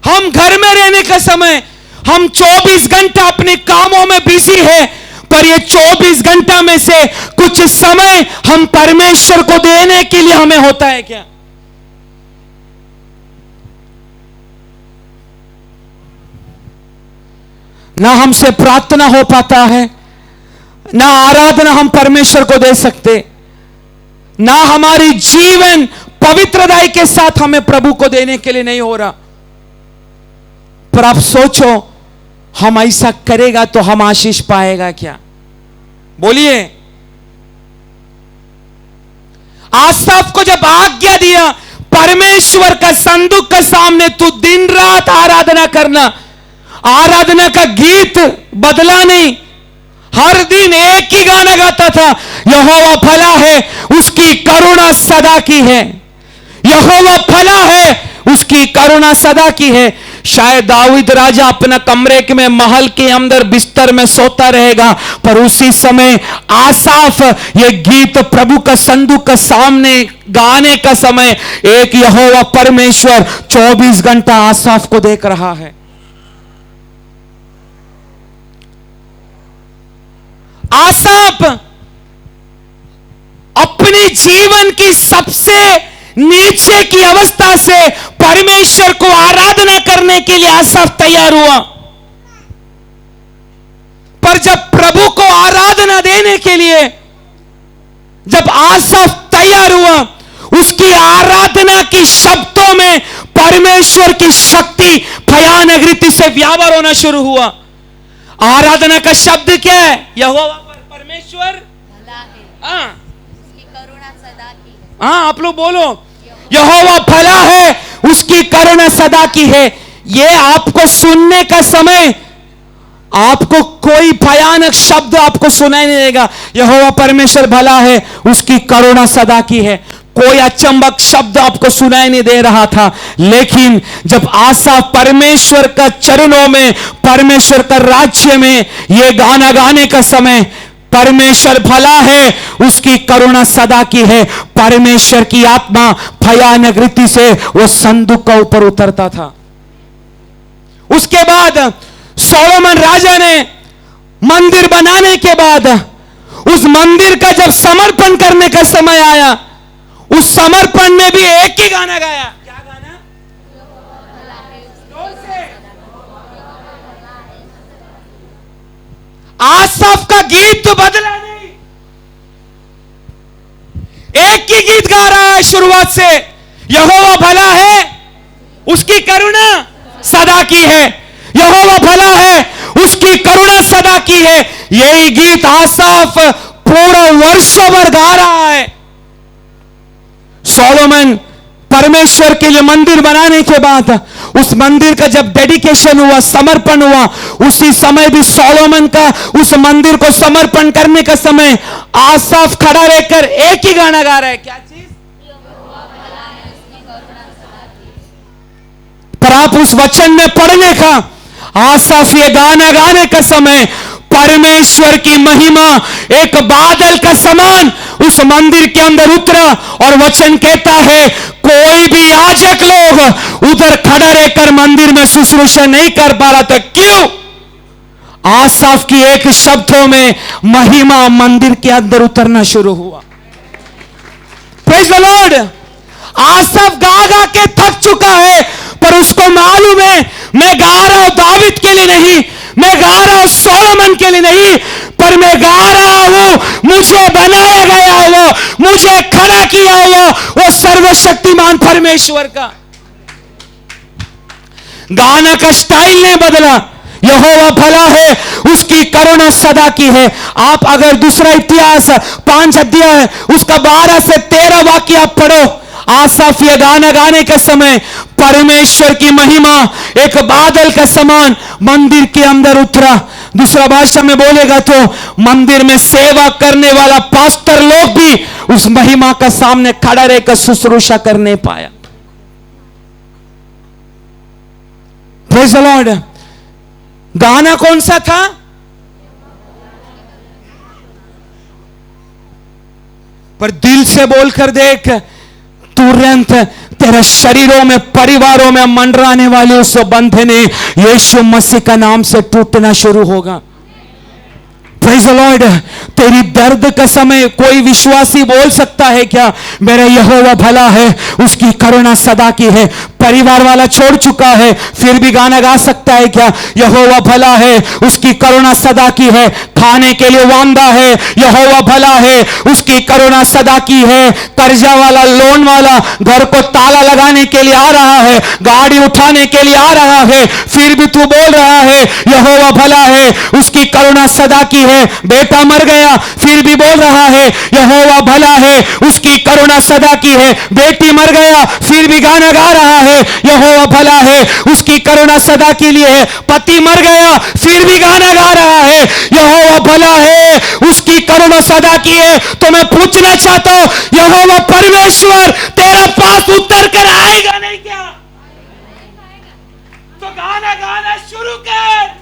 हम घर में रहने का समय, हम 24 घंटा अपने कामों में बिजी है, पर ये 24 घंटा में से कुछ समय हम परमेश्वर को देने के लिए हमें होता है क्या? ना हमसे प्रार्थना हो पाता है, ना आराधना हम परमेश्वर को दे सकते, ना हमारी जीवन पवित्रताई के साथ हमें प्रभु को देने के लिए नहीं हो रहा। पर आप सोचो, हम ऐसा करेगा तो हम आशीष पाएगा क्या? बोलिए। आसाफ को जब आज्ञा दिया परमेश्वर का संदूक के सामने तू दिन रात आराधना करना, आराधना का गीत बदला नहीं, हर दिन एक ही गाना गाता था, यहोवा भला है उसकी करुणा सदा की है, यहोवा भला है उसकी करुणा सदा की है। शायद दाऊद राजा अपना कमरे में महल के अंदर बिस्तर में सोता रहेगा, पर उसी समय आसाफ ये गीत प्रभु का संदूक के सामने गाने का समय एक यहोवा परमेश्वर 24 घंटा आसाफ को देख रहा है। आसाफ अपने जीवन की सबसे नीचे की अवस्था से परमेश्वर को आराधना करने के लिए आसाफ तैयार हुआ, पर जब प्रभु को आराधना देने के लिए जब आसाफ तैयार हुआ, उसकी आराधना की शब्दों में परमेश्वर की शक्ति भयानक रीति से व्यापार होना शुरू हुआ। आराधना का शब्द क्या है? यहोवा परमेश्वर भला है, उसकी करुणा सदा की है। हाँ, आप लोग बोलो, यहोवा भला है उसकी करुणा सदा की है। ये आपको सुनने का समय आपको कोई भयानक शब्द आपको सुनाई नहीं देगा। यहोवा परमेश्वर भला है उसकी करुणा सदा की है, कोई अचंबक शब्द आपको सुनाई नहीं दे रहा था। लेकिन जब आसाफ परमेश्वर का चरणों में, परमेश्वर का राज्य में ये गाना गाने का समय, परमेश्वर भला है उसकी करुणा सदा की है, परमेश्वर की आत्मा भयानक रीति से वो संदूक का ऊपर उतरता था। उसके बाद सोलोमन राजा ने मंदिर बनाने के बाद उस मंदिर का जब समर्पण करने का समय आया, उस समर्पण में भी एक ही गाना गाया। क्या गाना? आसाफ का गीत तो बदला नहीं, एक ही गीत गा रहा है शुरुआत से, यहोवा भला है उसकी करुणा सदा की है, यहोवा भला है उसकी करुणा सदा की है। यही गीत आसाफ पूरा वर्षों भर गा रहा है। सोलोमन परमेश्वर के लिए मंदिर बनाने के बाद उस मंदिर का जब डेडिकेशन हुआ, समर्पण हुआ, उसी समय भी सोलोमन का उस मंदिर को समर्पण करने का समय आसाफ खड़ा रहकर एक ही गाना गा रहा है। क्या चीज? पर आप उस वचन में पढ़ने का, आसाफ ये गाना गाने का समय परमेश्वर की महिमा एक बादल का समान उस मंदिर के अंदर उतरा, और वचन कहता है कोई भी याजक लोग उधर खड़ा रहकर मंदिर में शुश्रूषा नहीं कर पा रहा था। क्यों? आसाफ की एक शब्दों में महिमा मंदिर के अंदर उतरना शुरू हुआ। Praise the lord. आसाफ गा गा के थक चुका है, पर उसको मालूम है मैं गा रहा हूं दाऊद के लिए नहीं, मैं गा रहा हूं सोलोमन के लिए नहीं, पर मैं गा रहा हूं मुझे बनाया गया हुआ, मुझे खड़ा किया हुआ वो सर्वशक्तिमान परमेश्वर का। गाना का स्टाइल नहीं बदला, यहोवा भला है उसकी करुणा सदा की है। आप अगर दूसरा इतिहास 5 अध्याय उसका 12 से 13 वाक्य आप पढ़ो, आसाफ ये गाना गाने के समय परमेश्वर की महिमा एक बादल का समान मंदिर के अंदर उतरा। दूसरा भाषा में बोलेगा तो मंदिर में सेवा करने वाला पास्टर लोग भी उस महिमा का सामने खड़ा रहकर शुश्रूषा करने पाया। Praise the Lord. गाना कौन सा था? पर दिल से बोलकर देख, तुरंत तेरे शरीरों में, परिवारों में मंडराने वाले उस बंधने यीशु मसीह का नाम से टूटना शुरू होगा। Praise the Lord. तेरी दर्द का समय कोई विश्वासी बोल सकता है क्या, मेरा यहोवा भला है, उसकी करुणा सदा की है। परिवार वाला छोड़ चुका है फिर भी गाना गा सकता है क्या, यहोवा भला है, उसकी करुणा सदा की है। खाने के लिए वांदा है, यहोवा भला है, उसकी करुणा सदा की है। कर्जा वाला, लोन वाला घर को ताला लगाने के लिए आ रहा है, गाड़ी उठाने के लिए आ रहा है, फिर भी तू बोल रहा है यहोवा भला है, उसकी करुणा सदा की है। बेटा मर गया फिर भी बोल रहा है यहोवा भला है, उसकी करुणा सदा की है। बेटी मर गया फिर भी गाना गा रहा है यहोवा भला है, उसकी करुणा सदा के लिए है। पति मर गया फिर भी गाना गा रहा है यहोवा भला है, उसकी करुणा सदा की है। तो मैं पूछना चाहता हूं, यहोवा परमेश्वर तेरा पास उतर कर आएगा नहीं क्या? तो गाना गाना शुरू कर,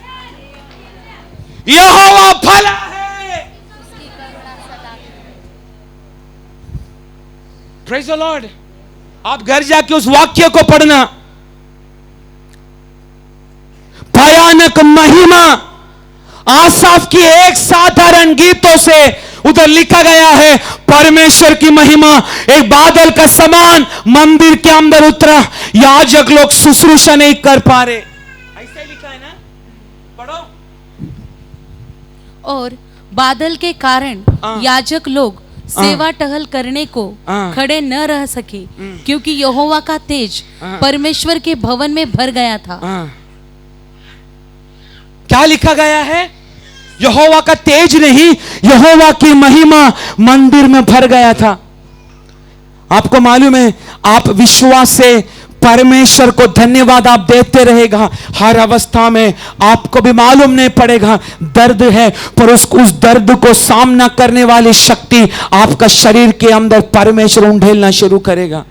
यहोवा भला है, उसकी करुणा सदा की है। Praise the Lord. आप घर जाके उस वाक्य को पढ़ना। भयानक महिमा आसाफ की एक साधारण गीतों से उधर लिखा गया है। परमेश्वर की महिमा एक बादल का समान मंदिर के अंदर उतरा। याजक लोग शुश्रूषा नहीं कर पा रहे, ऐसे लिखा है ना, पढ़ो। और बादल के कारण याजक लोग सेवा टहल करने को खड़े न रह सके, क्योंकि यहोवा का तेज परमेश्वर के भवन में भर गया था। क्या लिखा गया है? यहोवा का तेज नहीं, यहोवा की महिमा मंदिर में भर गया था। आपको मालूम है, आप विश्वास से परमेश्वर को धन्यवाद आप देते रहेगा हर अवस्था में। आपको भी मालूम नहीं पड़ेगा दर्द है, पर उस दर्द को सामना करने वाली शक्ति आपका शरीर के अंदर परमेश्वर उंडेलना शुरू करेगा।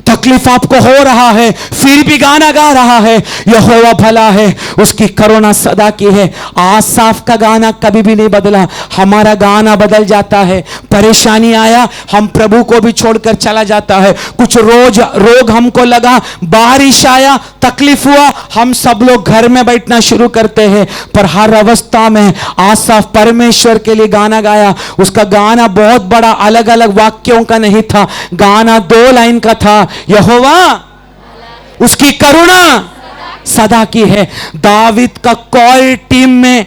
तकलीफ आपको हो रहा है फिर भी गाना गा रहा है यहोवा भला है, उसकी करुणा सदा की है। आसाफ का गाना कभी भी नहीं बदला, हमारा गाना बदल जाता है। परेशानी आया हम प्रभु को भी छोड़कर चला जाता है। कुछ रोग हमको लगा, बारिश आया, तकलीफ हुआ, हम सब लोग घर में बैठना शुरू करते हैं। पर हर अवस्था में आसाफ परमेश्वर के लिए गाना गाया। उसका गाना बहुत बड़ा अलग अलग वाक्यों का नहीं था, गाना 2 लाइन का था, यहोवा उसकी करुणा सदा की है। दावीद का कोर टीम में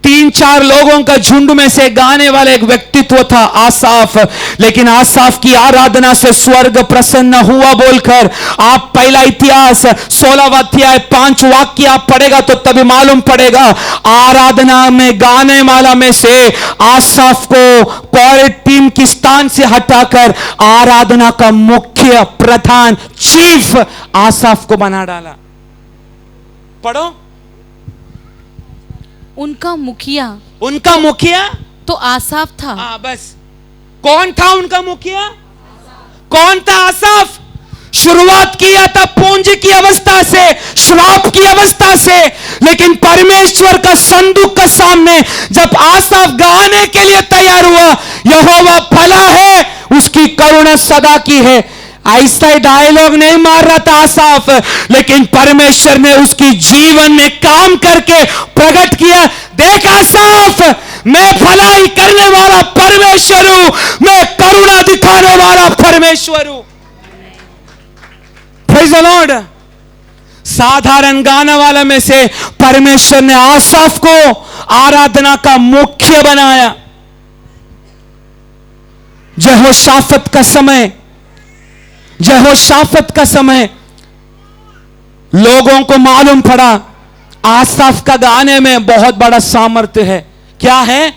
3-4 लोगों का झुंड में से गाने वाला एक व्यक्तित्व था आसाफ। लेकिन आसाफ की आराधना से स्वर्ग प्रसन्न हुआ बोलकर आप पहला इतिहास 16वां अध्याय 5 वाक्य आप पढ़ेगा तो तभी मालूम पड़ेगा। आराधना में गाने वाला में से आसाफ को कोर टीम की स्थान से हटाकर आराधना का मुख्य प्रधान चीफ आसाफ को बना डाला। पढ़ो। उनका मुखिया तो आसाफ था। बस कौन था उनका मुखिया? कौन था? आसाफ। शुरुआत किया था पूंजी की अवस्था से, श्राप की अवस्था से, लेकिन परमेश्वर का संदूक के सामने जब आसाफ गाने के लिए तैयार हुआ, यहोवा भला है, उसकी करुणा सदा की है, ऐसा डायलॉग नहीं मार रहा था आसाफ, लेकिन परमेश्वर ने उसकी जीवन में काम करके प्रकट किया। देख आसाफ, मैं भलाई करने वाला परमेश्वर हूं, मैं करुणा दिखाने वाला परमेश्वर हूं। Praise the Lord. साधारण गाना वाला में से परमेश्वर ने आसाफ को आराधना का मुख्य बनाया। यहोशाफत का समय लोगों को मालूम पड़ा आसाफ का गाने में बहुत बड़ा सामर्थ्य है। क्या है?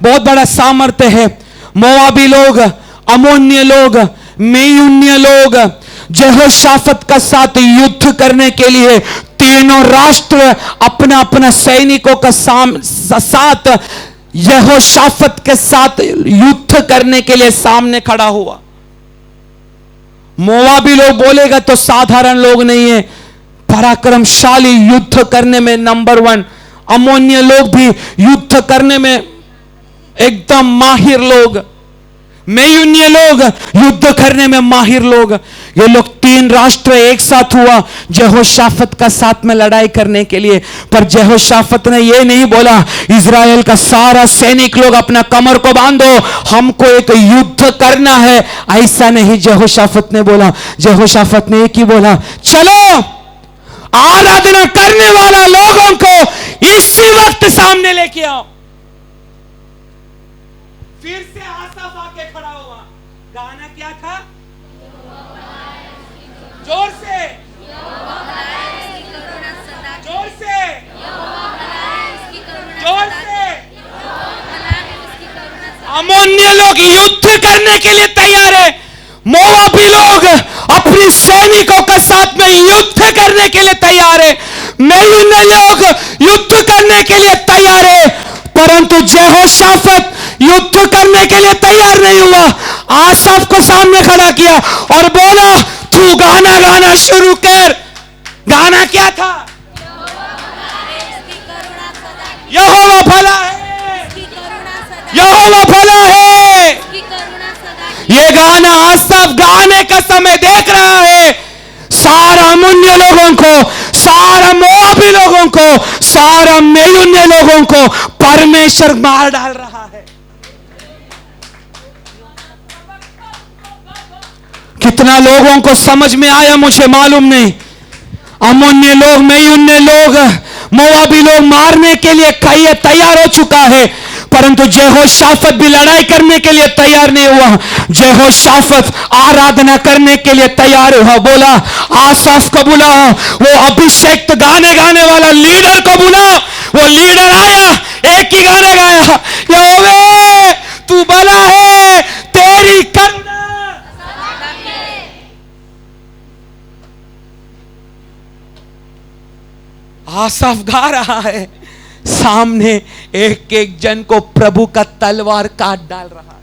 बहुत बड़ा सामर्थ्य है। मोआबी लोग, अमोन्य लोग, मेयुन्य लोग यहोशाफत का साथ युद्ध करने के लिए तीनों राष्ट्र अपना अपना सैनिकों का साथ यहोशाफत के साथ युद्ध करने के लिए सामने खड़ा हुआ। मोआबी लोग बोलेगा तो साधारण लोग नहीं है, पराक्रमशाली, युद्ध करने में नंबर 1। अमोनिय लोग भी युद्ध करने में एकदम माहिर लोग, मेयुन्य लोग युद्ध करने में माहिर लोग। ये लोग 3 राष्ट्र एक साथ हुआ यहोशाफत का साथ में लड़ाई करने के लिए। पर यहोशाफत ने ये नहीं बोला इजराइल का सारा सैनिक लोग अपना कमर को बांधो, हमको एक युद्ध करना है, ऐसा नहीं यहोशाफत ने बोला। यहोशाफत ने एक ही बोला, चलो आराधना करने वाला लोगों को इसी वक्त सामने लेके आओ। फिर से आसाफ आके खड़ा हुआ। गाना क्या था? जोर से, जोर से, जोर से। अमोनिय लोग युद्ध करने के लिए तैयार है, मोआबी लोग अपनी सैनिकों के साथ में युद्ध करने के लिए तैयार है, मेयुन्य लोग युद्ध करने के लिए तैयार है। परंतु यहोशाफत युद्ध करने के लिए तैयार नहीं हुआ। आसाफ को सामने खड़ा किया और बोला तू गाना गाना शुरू कर। गाना क्या था? यहोवा भला है, यहोवा भला है। ये गाना आसाफ गाने का समय देख रहा है। सारा अमोनिय लोगों को, सारा मोआबी लोगों को, सारा मेयुन्य लोगों को परमेश्वर मार डाल रहा है। कितना लोगों को समझ में आया मुझे मालूम नहीं। अमोनिय लोग, मेयुन्य लोग, मोआबी लोग मारने के लिए तैयार हो चुका है, परंतु यहोशाफत भी लड़ाई करने के लिए तैयार नहीं हुआ। यहोशाफत आराधना करने के लिए तैयार हुआ। बोला आसाफ को बुलाओ, वो अभिषेक गाने गाने वाला लीडर को बुलाओ। वो लीडर आया, एक ही गाना गाया, यहोवे तू भला है, तेरी करुणा। आसाफ गा रहा है, सामने एक एक जन को प्रभु का तलवार काट डाल रहा है।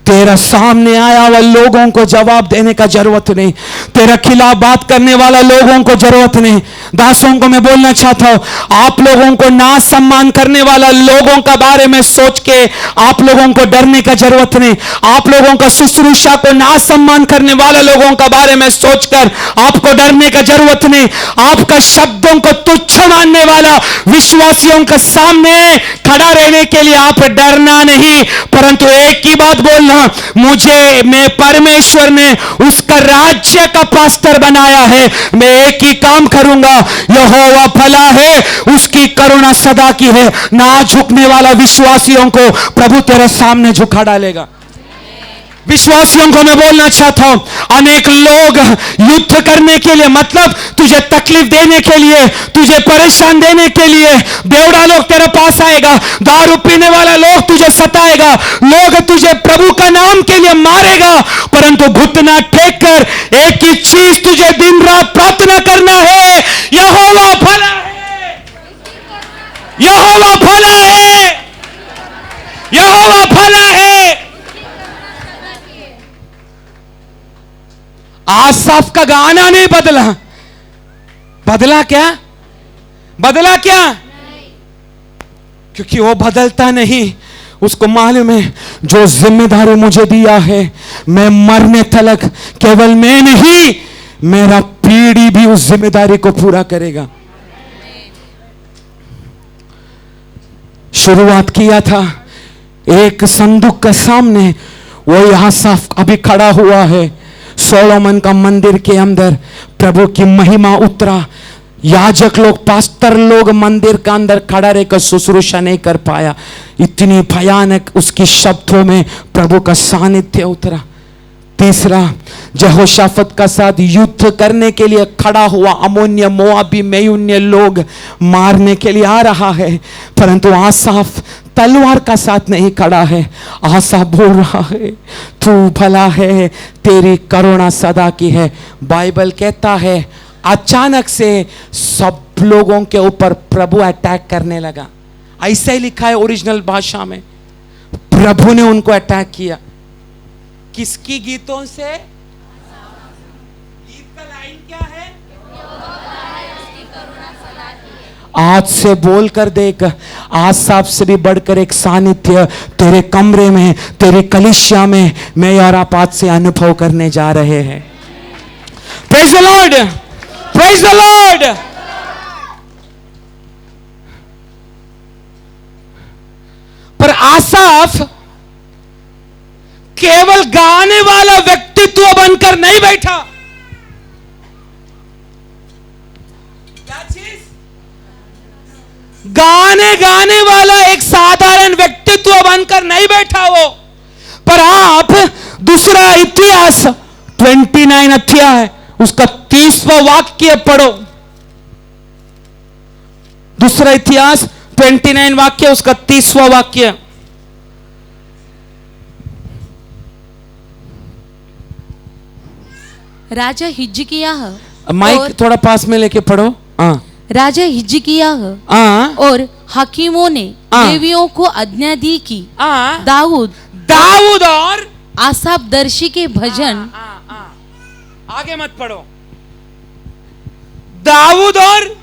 तेरा सामने आया हुआ लोगों को जवाब देने का जरूरत नहीं, तेरा खिलाफ बात करने वाला लोगों को जरूरत नहीं। दासों को मैं बोलना चाहता हूं, आप लोगों को ना सम्मान करने वाला लोगों का बारे में सोच के आप लोगों को डरने का जरूरत नहीं। आप लोगों का शुश्रूषा को ना सम्मान करने वाला लोगों का बारे में सोचकर आपको डरने का जरूरत नहीं। आपका शब्दों को तुच्छ मानने वाला विश्वासियों के सामने खड़ा रहने के लिए आप डरना नहीं, परंतु एक ही बात बोलना, मुझे मैं परमेश्वर ने उसका राज्य का पास्टर बनाया है, मैं एक ही काम करूंगा, यहोवा भला है, उसकी करुणा सदा की है। ना झुकने वाला विश्वासियों को प्रभु तेरे सामने झुका डालेगा। विश्वासियों को मैं बोलना चाहता हूं, अनेक लोग युद्ध करने के लिए, मतलब तुझे तकलीफ देने के लिए, तुझे परेशान देने के लिए बेवड़ा लोग तेरे पास आएगा, दारू पीने वाला लोग तुझे सताएगा, लोग तुझे प्रभु का नाम के लिए मारेगा, परंतु घुटना टेक कर एक ही चीज तुझे दिन रात प्रार्थना करना है, यहोवा भला है, यहोवा भला है, यहोवा भला है। आसाफ का गाना नहीं बदला, बदला क्या? बदला क्या? क्योंकि वो बदलता नहीं। उसको मालूम है जो जिम्मेदारी मुझे दिया है, मैं मरने तक केवल मैं नहीं, मेरा पीढ़ी भी उस जिम्मेदारी को पूरा करेगा। शुरुआत किया था एक संदूक के सामने, वो आसाफ अभी खड़ा हुआ है। सोलोमन का मंदिर के अंदर प्रभु की महिमा उतरा, याजक लोग, पास्टर लोग मंदिर के अंदर खड़ा रहकर शुश्रूषा नहीं कर पाया, इतनी भयानक उसकी शब्दों में प्रभु का सानिध्य उतरा। तीसरा, यहोशाफत का साथ युद्ध करने के लिए खड़ा हुआ अमोनिय, मोआबी, मेयुन्य लोग मारने के लिए आ रहा है, परंतु आसाफ तलवार का साथ नहीं खड़ा है। आसा बोल रहा है तू भला है, तेरी करुणा सदा की है। बाइबल कहता है अचानक से सब लोगों के ऊपर प्रभु अटैक करने लगा। ऐसा ही लिखा है ओरिजिनल भाषा में, प्रभु ने उनको अटैक किया। किसकी गीतों से? गीत का लाइन क्या है? आज से बोल कर देख, आसाफ से भी बढ़कर एक सानिध्य तेरे कमरे में, तेरे कलिसिया में मैं और आप आज से अनुभव करने जा रहे हैं। Praise the Lord, praise the Lord. पर आसाफ केवल गाने वाला व्यक्तित्व बनकर नहीं बैठा। क्या चीज? गाने वाला एक साधारण व्यक्तित्व बनकर नहीं बैठा वो। पर आप दूसरा इतिहास 29 अध्याय उसका 30वां वाक्य पढ़ो। दूसरा इतिहास 29 वाक्य उसका 30वां वाक्य। राजा हिजकिय्याह, माइक थोड़ा पास में लेके पढ़ो। राजा हिजकिय्याह और हकीमों ने लेवियों को आज्ञा दी कि दाऊद और आसाफ दर्शी के भजन। आगे मत पढ़ो। दाऊद और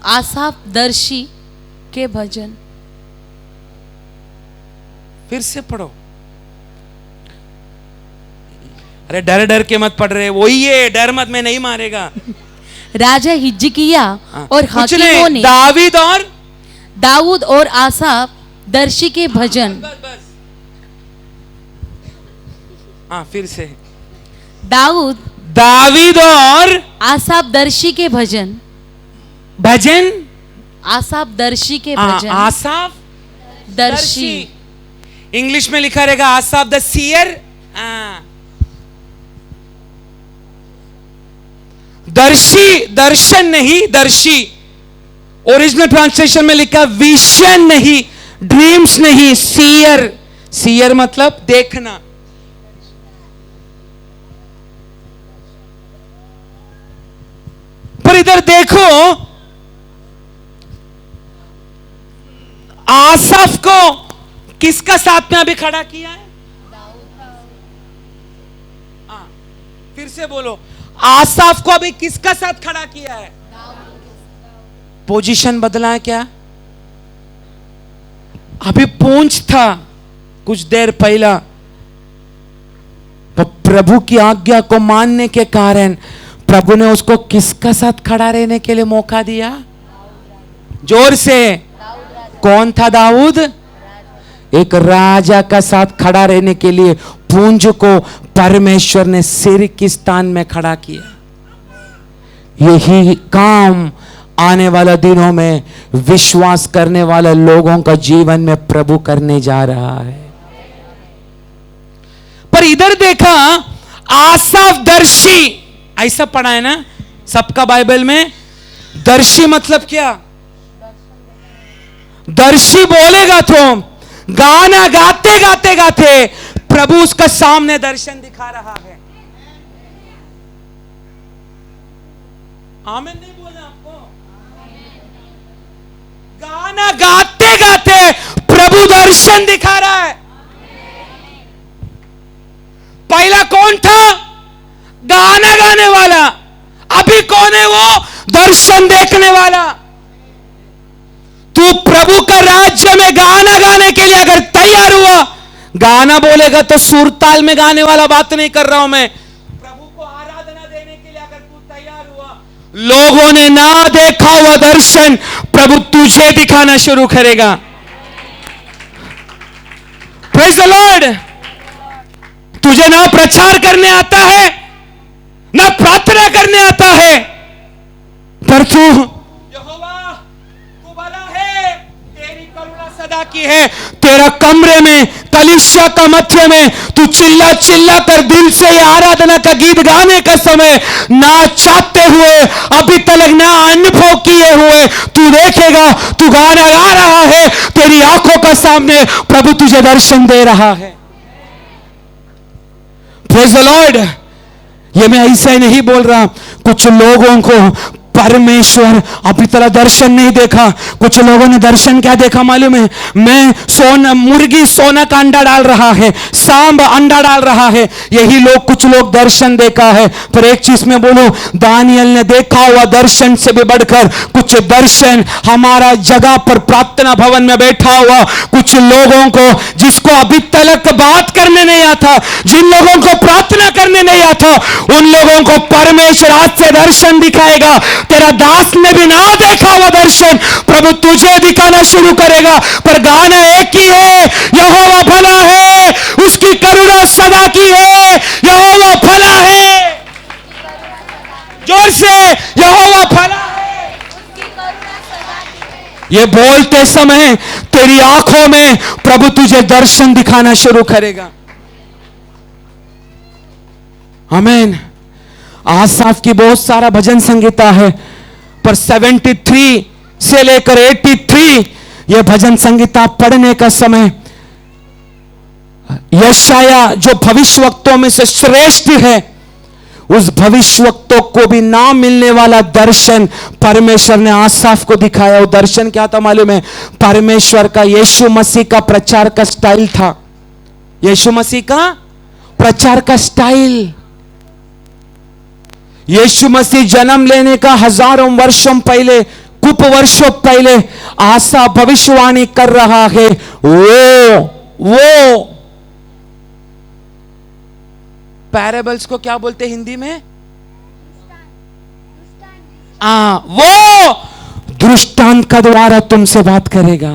आसाफ दर्शी के भजन। फिर से पढ़ो। अरे डर डर के मत पढ़ रहे, वही है, डर मत, मैं नहीं मारेगा। राजा हिजकिय्याह और हकीमों ने दाऊद और आसाफ दर्शी के भजन। फिर से दाऊद और आसाफ दर्शी के भजन। भजन आसाफ दर्शी के भजन। आसाफ दर्शी। इंग्लिश में लिखा रहेगा आसाफ द सीयर। दर्शी, दर्शन नहीं, दर्शी। ओरिजिनल ट्रांसलेशन में लिखा विजन नहीं, ड्रीम्स नहीं, सीयर। सीयर मतलब देखना। पर इधर देखो, आसाफ को किसका साथ में अभी खड़ा किया है? फिर से बोलो, आसाफ को अभी किसका साथ खड़ा किया है? पोजीशन बदला है क्या? अभी पूंछ था कुछ देर पहला, पर प्रभु की आज्ञा को मानने के कारण प्रभु ने उसको किसका साथ खड़ा रहने के लिए मौका दिया? जोर से। कौन था दाऊद? एक राजा का साथ खड़ा रहने के लिए पूंज को परमेश्वर ने सिर की स्थान में खड़ा किया। यही काम आने वाले दिनों में विश्वास करने वाले लोगों का जीवन में प्रभु करने जा रहा है। पर इधर देखा, आसाफ दर्शी, ऐसा पढ़ा है ना सबका बाइबल में। दर्शी मतलब क्या? दर्शी बोलेगा तो गाना गाते गाते गाते प्रभु उसका सामने दर्शन दिखा रहा है। आमीन नहीं बोला आपको? गाना गाते गाते प्रभु दर्शन दिखा रहा है। पहला कौन था? गाना गाने वाला। अभी कौन है वो? दर्शन देखने वाला। तू प्रभु का राज्य में गाना गाने के लिए अगर तैयार हुआ, गाना बोलेगा तो सुर ताल में गाने वाला बात नहीं कर रहा हूं मैं, प्रभु को आराधना देने के लिए अगर तू तैयार हुआ, लोगों ने ना देखा हुआ दर्शन प्रभु तुझे दिखाना शुरू करेगा। Praise the Lord. तुझे ना प्रचार करने आता है, ना प्रार्थना करने आता है, पर तू सदा की है। तेरा कमरे में, कलीसिया का मध्य में तू चिल्ला चिल्ला कर दिल से ये आराधना का गीत गाने का समय, ना चाहते हुए, अभी तक ना अनुभव किए हुए तू देखेगा, तू गाना गा रहा है, तेरी आंखों का सामने प्रभु तुझे दर्शन दे रहा है। Praise the Lord. ये मैं ऐसा ही नहीं बोल रहा, कुछ लोगों को परमेश्वर अभी तक दर्शन नहीं देखा। कुछ लोगों ने दर्शन क्या देखा मालूम है? मैं मुर्गी सोना का अंडा डाल रहा है, सांप अंडा डाल रहा है, यही लोग, कुछ लोग दर्शन देखा है। पर एक चीज में बोलो, दानियल ने देखा हुआ दर्शन से भी बढ़कर कुछ दर्शन हमारा जगह पर प्रार्थना भवन में बैठा हुआ कुछ लोगों को, जिसको अभी तक बात करने नहीं आता, जिन लोगों को प्रार्थना करने नहीं आता, उन लोगों को परमेश्वर आज से दर्शन दिखाएगा। तेरा दास ने भी ना देखा हुआ दर्शन प्रभु तुझे दिखाना शुरू करेगा। पर गाना एक ही है, यहोवा भला है, उसकी करुणा सदा की है। यहोवा भला है, जोर से, यहोवा भला है, उसकी करुणा सदा की है। ये बोलते समय तेरी आंखों में प्रभु तुझे दर्शन दिखाना शुरू करेगा। आमीन। आसाफ की बहुत सारा भजन संगीता है, पर 73 से लेकर 83 यह भजन संगीता पढ़ने का समय, यशाया जो भविष्यवक्तों में से श्रेष्ठ है, उस भविष्यवक्तों को भी ना मिलने वाला दर्शन परमेश्वर ने आसाफ को दिखाया। वो दर्शन क्या था मालूम है? परमेश्वर का, यीशु मसीह का प्रचार का स्टाइल था। यीशु मसीह का प्रचार का स्टाइल, यीशु मसीह जन्म लेने का हजारों वर्षों पहले, कुछ वर्षों पहले आसा भविष्यवाणी कर रहा है। वो पैराबल्स को क्या बोलते हैं हिंदी में? वो दृष्टांत का द्वारा तुमसे बात करेगा।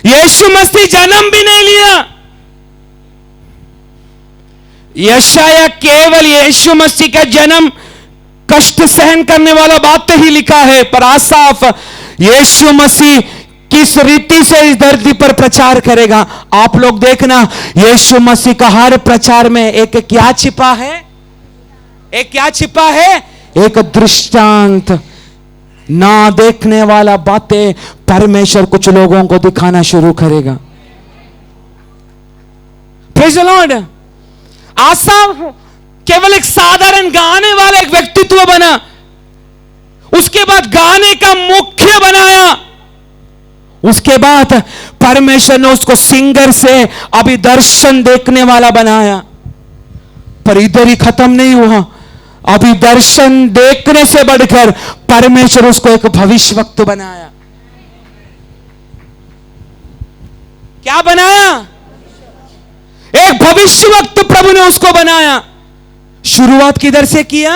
यीशु मसीह जन्म भी नहीं लिया। यशाया केवल यीशु मसीह का जन्म कष्ट सहन करने वाला बात ही लिखा है, पर आसाफ यीशु मसीह किस रीति से इस धरती पर प्रचार करेगा। आप लोग देखना, यीशु मसीह का हर प्रचार में एक क्या छिपा है? एक क्या छिपा है? एक दृष्टांत। ना देखने वाला बातें परमेश्वर कुछ लोगों को दिखाना शुरू करेगा। Praise the lord. आसाफ केवल एक साधारण गाने वाला एक व्यक्तित्व बना, उसके बाद गाने का मुख्य बनाया, उसके बाद परमेश्वर ने उसको सिंगर से अभी दर्शन देखने वाला बनाया। पर इधर ही खत्म नहीं हुआ, अभी दर्शन देखने से बढ़कर परमेश्वर उसको एक भविष्यवक्ता बनाया। क्या बनाया? एक भविष्यवक्ता प्रभु ने उसको बनाया। शुरुआत किधर से किया?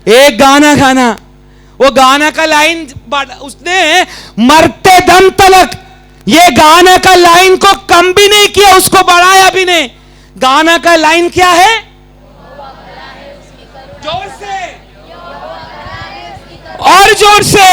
एक गाना गाना। वो गाना का लाइन उसने मरते दम तक ये गाना का लाइन को कम भी नहीं किया, उसको बढ़ाया भी नहीं। गाना का लाइन क्या है? जोर से और जोर से,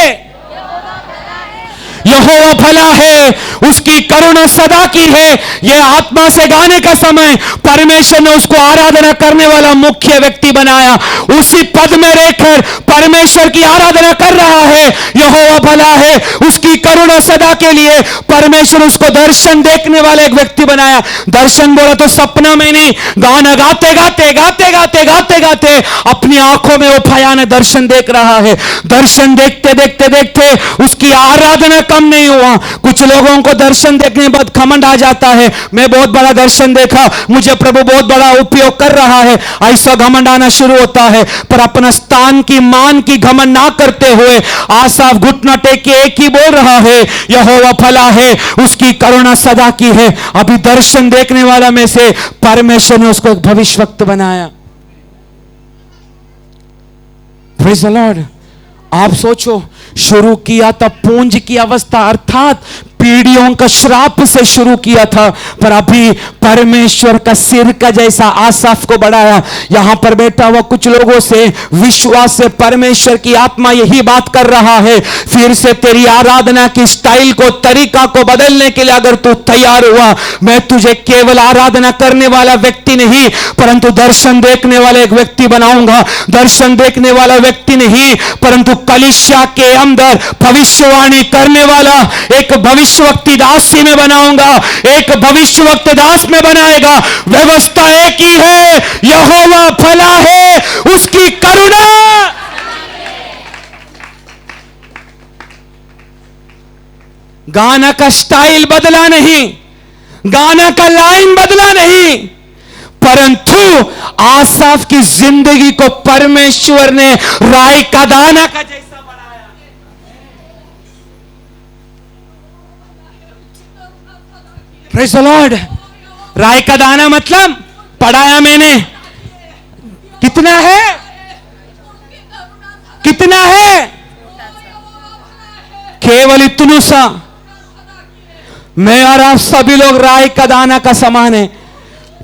यहोवा भला है, उसकी करुणा सदा की है। यह आत्मा से गाने का समय परमेश्वर ने उसको आराधना करने वाला मुख्य व्यक्ति बनाया। उसी पद में रहकर परमेश्वर की आराधना कर रहा है। यहोवा भला है, उसकी करुणा सदा के लिए परमेश्वर उसको दर्शन देखने वाला एक व्यक्ति बनाया। दर्शन बोला तो सपना में नहीं, गाना गाते गाते गाते गाते गाते गाते अपनी आंखों में वो भयानक दर्शन देख रहा है। दर्शन देखते देखते देखते उसकी आराधना कम नहीं हुआ। कुछ लोगों को दर्शन देखने के बाद घमंड आ जाता है, मैं बहुत बड़ा दर्शन देखा, मुझे प्रभु बहुत बड़ा उपयोग कर रहा है, ऐसा घमंड आना शुरू होता है। पर अपना स्थान की मान की घमंड ना करते हुए आसाफ घुटना टेक के एक ही बोल रहा है, यहोवा भला है, उसकी करुणा सदा की है। अभी दर्शन देखने वाला में से परमेश्वर ने उसको एक भविष्यवक्ता बनाया। Praise the Lord. आप सोचो, शुरू किया था पूंज की अवस्था, अर्थात पीढ़ियों का श्राप से शुरू किया था, पर अभी परमेश्वर का सिर का जैसा आसाफ को बढ़ाया। यहां पर बैठा हुआ कुछ लोगों से विश्वास से परमेश्वर की आत्मा यही बात कर रहा है, फिर से तेरी आराधना की स्टाइल को, तरीका को बदलने के लिए अगर तू तैयार हुआ, मैं तुझे केवल आराधना करने वाला व्यक्ति नहीं परंतु दर्शन देखने वाला एक व्यक्ति बनाऊंगा। दर्शन देखने वाला व्यक्ति नहीं परंतु कलीसिया के अंदर भविष्यवाणी करने वाला एक भविष्यवक्ति दासी में बनाऊंगा, एक भविष्यवक्ता दास में बनाएगा। व्यवस्था एक ही है, यहोवा भला है, उसकी करुणा। गाना का स्टाइल बदला नहीं, गाना का लाइन बदला नहीं, परंतु आसाफ की जिंदगी को परमेश्वर ने राई का दाना का जैसा बनाया। Praise the Lord. राई का दाना मतलब पढ़ाया मैंने, कितना है, कितना है, केवल इतनु सा। मैं और आप सभी लोग राई का दाना का समान है,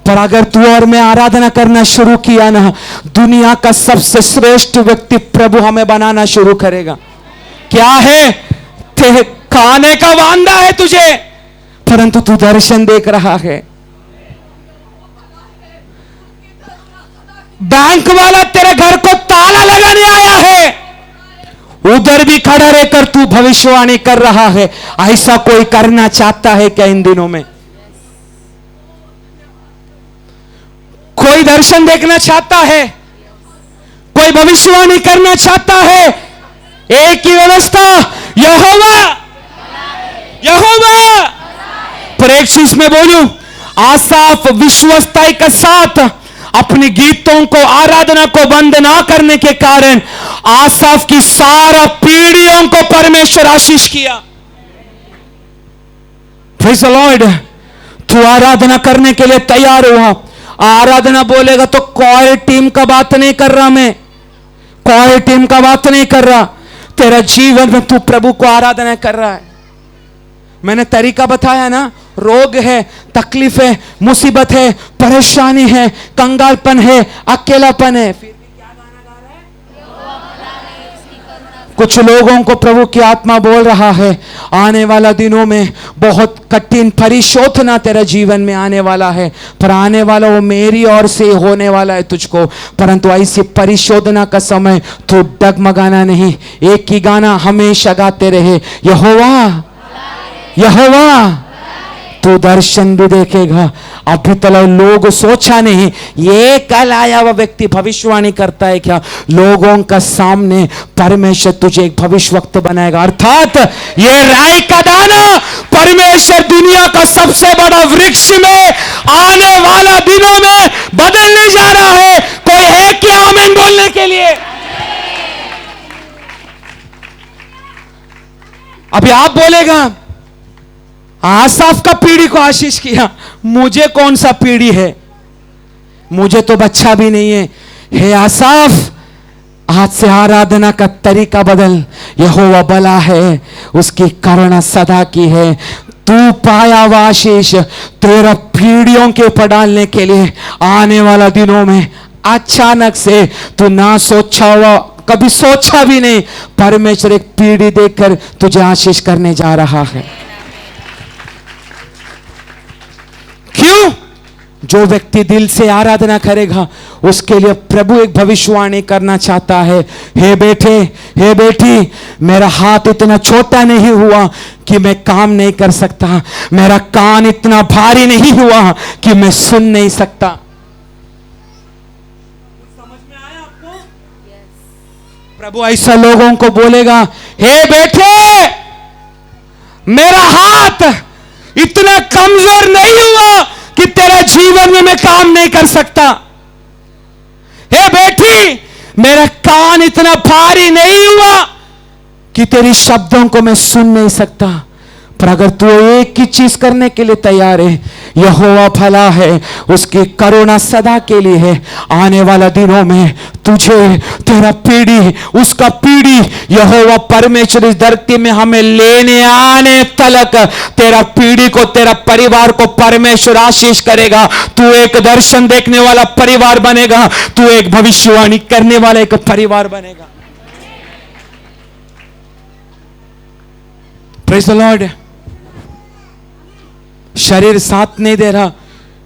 पर अगर तू और मैं आराधना करना शुरू किया ना, दुनिया का सबसे श्रेष्ठ व्यक्ति प्रभु हमें बनाना शुरू करेगा। क्या है, खाने का वांदा है तुझे, परंतु तू दर्शन देख रहा है। बैंक वाला तेरे घर को ताला लगाने आया है, उधर भी खड़ा रहकर तू भविष्यवाणी कर रहा है। ऐसा कोई करना चाहता है क्या इन दिनों में? कोई दर्शन देखना चाहता है, कोई भविष्यवाणी करना चाहता है? एक ही व्यवस्था, यहोवा, यहोवा। पर एक चीज मैं बोलूं, आसाफ विश्वस्ताई के साथ अपने गीतों को, आराधना को बंद ना करने के कारण आसाफ की सारा पीढ़ियों को परमेश्वर आशीष किया। Praise the Lord. तू आराधना करने के लिए तैयार हुआ। आराधना बोलेगा तो कोई टीम का बात नहीं कर रहा, मैं कोई टीम का बात नहीं कर रहा। तेरा जीवन में तू प्रभु को आराधना कर रहा है। मैंने तरीका बताया ना, रोग है, तकलीफ है, मुसीबत है, परेशानी है, कंगालपन है, अकेलापन है, फिर भी क्या गाना गा रहा है? कुछ लोगों को प्रभु की आत्मा बोल रहा है, आने वाला दिनों में बहुत कठिन परिशोधना तेरे जीवन में आने वाला है, पर आने वाला वो मेरी ओर से होने वाला है तुझको। परंतु ऐसी परिशोधना का समय तू डगमगाना नहीं, एक ही गाना हमेशा गाते रहे, यहोवा, यहोवा। तू दर्शन भी देखेगा। अभी तक लोग सोचा नहीं, ये कल आया हुआ व्यक्ति भविष्यवाणी करता है क्या? लोगों का सामने परमेश्वर तुझे एक भविष्यवक्ता बनाएगा। अर्थात ये राई का दाना परमेश्वर दुनिया का सबसे बड़ा वृक्ष में आने वाला दिनों में बदलने जा रहा है। कोई है क्या आमीन बोलने के लिए? अभी आप बोलेगा, आसाफ का पीढ़ी को आशीष किया, मुझे कौन सा पीढ़ी है, मुझे तो बच्चा भी नहीं है। हे आसाफ, आज से आराधना का तरीका बदल। यहोवा भला है, उसकी करुणा सदा की है। तू पाया हुआ आशीष तेरा पीढ़ियों के ऊपर डालने के लिए आने वाला दिनों में अचानक से तू ना सोचा हुआ, कभी सोचा भी नहीं, परमेश्वर एक पीढ़ी देकर तुझे आशीष करने जा रहा है। क्यों? जो व्यक्ति दिल से आराधना करेगा उसके लिए प्रभु एक भविष्यवाणी करना चाहता है। हे बेटे, हे बेटी, मेरा हाथ इतना छोटा नहीं हुआ कि मैं काम नहीं कर सकता, मेरा कान इतना भारी नहीं हुआ कि मैं सुन नहीं सकता। समझ में आया आपको? प्रभु ऐसा लोगों को बोलेगा, हे बेटे, मेरा हाथ इतना कमजोर नहीं हुआ कि तेरा जीवन में मैं काम नहीं कर सकता। हे बेटी, मेरा कान इतना भारी नहीं हुआ कि तेरी शब्दों को मैं सुन नहीं सकता, पर अगर तू एक ही चीज करने के लिए तैयार है, यहोवा भला है, उसकी करुणा सदा के लिए है। आने वाला दिनों में तुझे, तेरा पीढ़ी, उसका पीढ़ी, यहोवा परमेश्वर इस धरती में हमें लेने आने तलक तेरा पीढ़ी को, तेरा परिवार को परमेश्वर आशीष करेगा। तू एक दर्शन देखने वाला परिवार बनेगा, तू एक भविष्यवाणी करने वाला एक परिवार बनेगा। Praise the Lord. शरीर साथ नहीं दे रहा,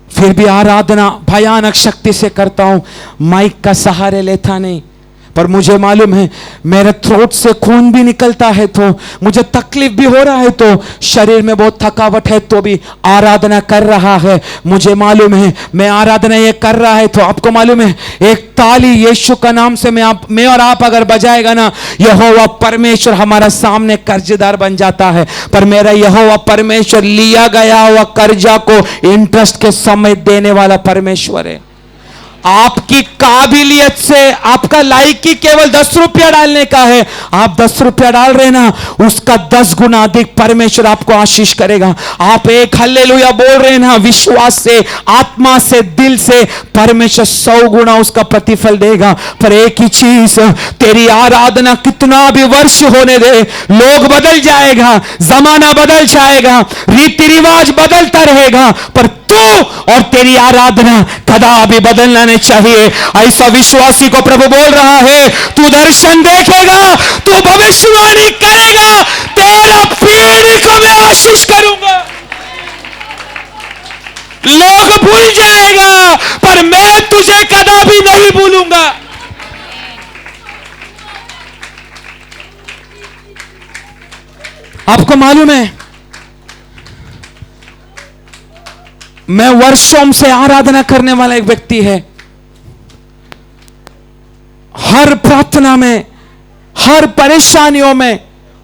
फिर भी आराधना भयानक शक्ति से करता हूं, माइक का सहारे लेता नहीं। पर मुझे मालूम है मेरे थ्रोट से खून भी निकलता है, तो मुझे तकलीफ भी हो रहा है, तो शरीर में बहुत थकावट है, तो भी आराधना कर रहा है। मुझे मालूम है मैं आराधना ये कर रहा है, तो आपको मालूम है एक ताली यीशु का नाम से मैं और आप अगर बजाएगा ना, यहोवा परमेश्वर हमारा सामने कर्जदार बन जाता है। पर मेरा यहोवा परमेश्वर लिया गया हुआ कर्जा को इंटरेस्ट के समय देने वाला परमेश्वर है। आपकी काबिलियत से, आपका लायकी केवल 10 रुपया डालने का है, आप 10 रुपया डाल रहे ना, उसका 10 गुना अधिक परमेश्वर आपको आशीष करेगा। आप एक हल्लेलुया बोल रहे ना, विश्वास से, आत्मा से, दिल से, परमेश्वर 100 गुना उसका प्रतिफल देगा। पर एक ही चीज, तेरी आराधना कितना भी वर्ष होने दे, लोग बदल जाएगा, जमाना बदल जाएगा, रीति रिवाज बदलता रहेगा, पर तू और तेरी आराधना कदापि बदलना नहीं चाहिए। ऐसा विश्वासी को प्रभु बोल रहा है, तू दर्शन देखेगा, तू भविष्यवाणी करेगा, तेरा पीढ़ी को मैं आशीष करूंगा। लोग भूल जाएगा पर मैं तुझे कदापि नहीं भूलूंगा। आपको मालूम है मैं वर्षों से आराधना करने वाला एक व्यक्ति है। हर प्रार्थना में, हर परेशानियों में,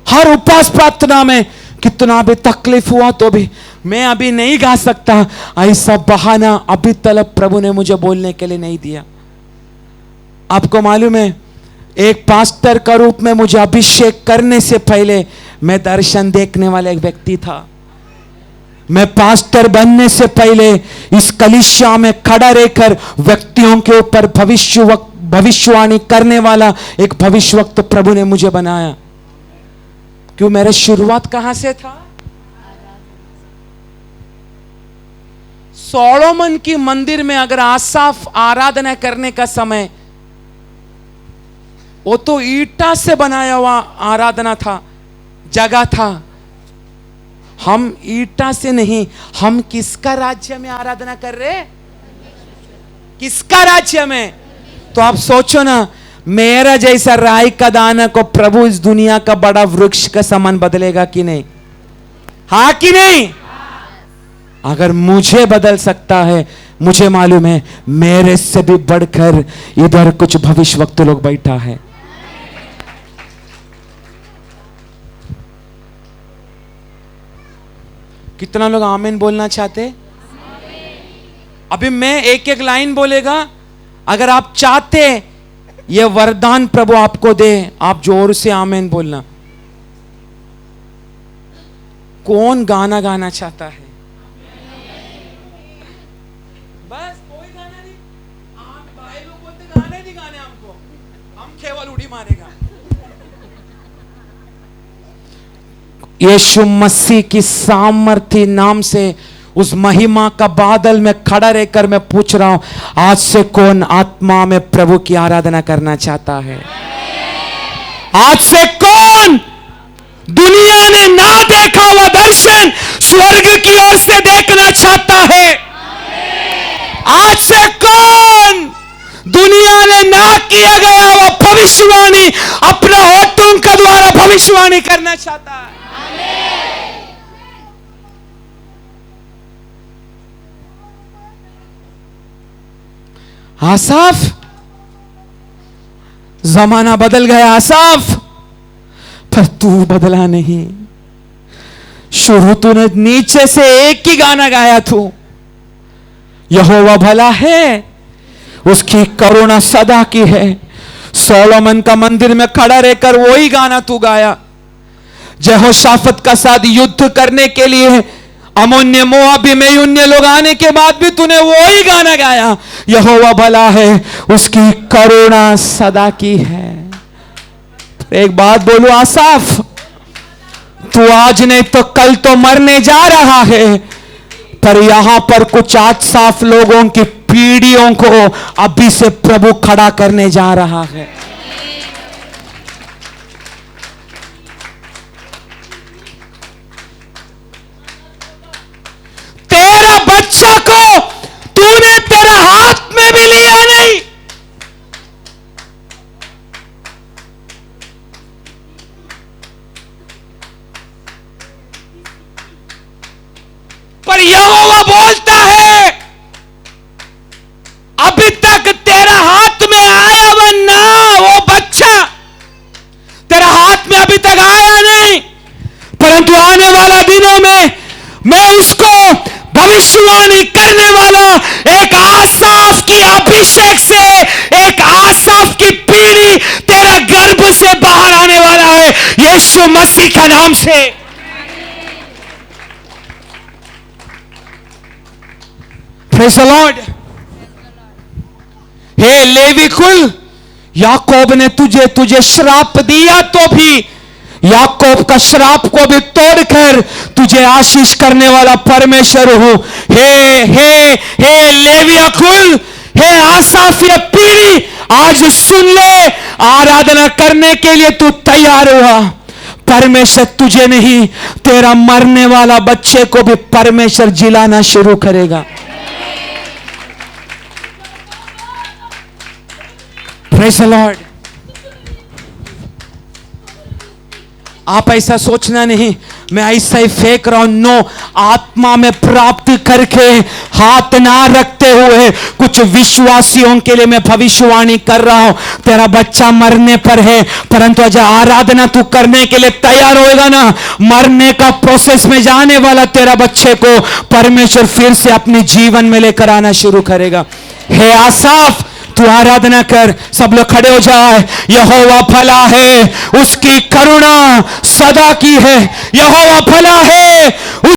हर उपवास प्रार्थना में कितना भी तकलीफ हुआ तो भी मैं अभी नहीं गा सकता, ऐसा बहाना अभी तक प्रभु ने मुझे बोलने के लिए नहीं दिया। आपको मालूम है एक पास्टर का रूप में मुझे अभिषेक करने से पहले मैं दर्शन देखने वाला एक व्यक्ति था। मैं पास्टर बनने से पहले इस कलीसिया में खड़ा रहकर व्यक्तियों के ऊपर भविष्यवाणी करने वाला एक भविष्यवक्त प्रभु ने मुझे बनाया। क्यों? मेरा शुरुआत कहां से था? सोलोमन की मंदिर में अगर आसाफ आराधना करने का समय, वो तो ईटा से बनाया हुआ आराधना था, जगह था। हम ईटा से नहीं, हम किसका राज्य में आराधना कर रहे? किसका राज्य में? तो आप सोचो ना, मेरा जैसा राई का दाना को प्रभु इस दुनिया का बड़ा वृक्ष का समान बदलेगा कि नहीं? हाँ कि नहीं? अगर मुझे बदल सकता है, मुझे मालूम है मेरे से भी बढ़कर इधर कुछ भविष्यवक्ता लोग बैठा है। कितना लोग आमीन बोलना चाहते? अभी मैं एक एक लाइन बोलेगा, अगर आप चाहते ये वरदान प्रभु आपको दे, आप जोर से आमीन बोलना। कौन गाना गाना चाहता है? बस कोई गाना नहीं, आप भाई लोग बोलते गाने नहीं गाने, हमको हम केवल उड़ी मारेगा। यीशु मसीह की सामर्थी नाम से उस महिमा का बादल में खड़ा रहकर मैं पूछ रहा हूं, आज से कौन आत्मा में प्रभु की आराधना करना चाहता है? आज से कौन दुनिया ने ना देखा हुआ दर्शन स्वर्ग की ओर से देखना चाहता है? आज से कौन दुनिया ने ना किया गया हुआ भविष्यवाणी अपने होठों के द्वारा भविष्यवाणी करना चाहता है? आसाफ, जमाना बदल गया आसाफ, पर तू बदला नहीं। शुरू तूने नीचे से एक ही गाना गाया, तू यहोवा भला है, उसकी करुणा सदा की है। सोलोमन का मंदिर में खड़ा रहकर वही गाना तू गाया। यहोशाफत का साथ युद्ध करने के लिए अमोन्य मोआबी मेयुन्य लोग आने के बाद भी तूने वही गाना गाया, यहोवा भला है, उसकी करुणा सदा की है। एक बात बोलूं आसाफ, तू आज नहीं तो कल तो मरने जा रहा है, पर यहां पर कुछ आसाफ लोगों की पीढ़ियों को अभी से प्रभु खड़ा करने जा रहा है। तेरा बच्चा को तूने तेरा हाथ में भी लिया नहीं, पर यहोवा बोलता है अभी तक तेरा हाथ में आया वरना वो बच्चा तेरा हाथ में अभी तक आया नहीं, परंतु आने वाला दिनों में मैं उसको भविष्यवाणी करने वाला एक आसाफ की अभिषेक से, एक आसाफ की पीढ़ी तेरा गर्भ से बाहर आने वाला है, यीशु मसीह का नाम से। Praise the lord. हे लेवी कुल, याकूब ने तुझे श्राप दिया तो भी याकूब का श्राप को भी तोड़कर तुझे आशीष करने वाला परमेश्वर हूं। हे लेविया कुल, हे आसाफिया पीढ़ी, आज सुन ले, आराधना करने के लिए तू तैयार हुआ, परमेश्वर तुझे नहीं, तेरा मरने वाला बच्चे को भी परमेश्वर जिलाना शुरू करेगा। Praise the Lord. आप ऐसा सोचना नहीं मैं ऐसा ही फेंक रहा हूं, नो, आत्मा में प्राप्ति करके हाथ ना रखते हुए कुछ विश्वासियों के लिए मैं भविष्यवाणी कर रहा हूं। तेरा बच्चा मरने पर है, परंतु आज आराधना तू करने के लिए तैयार होएगा ना, मरने का प्रोसेस में जाने वाला तेरा बच्चे को परमेश्वर फिर से अपने जीवन में लेकर आना शुरू करेगा। हे आसाफ, तू आराधना कर। सब लोग खड़े हो जाए। यहोवा भला है, उसकी करुणा सदा की है। यहोवा भला है,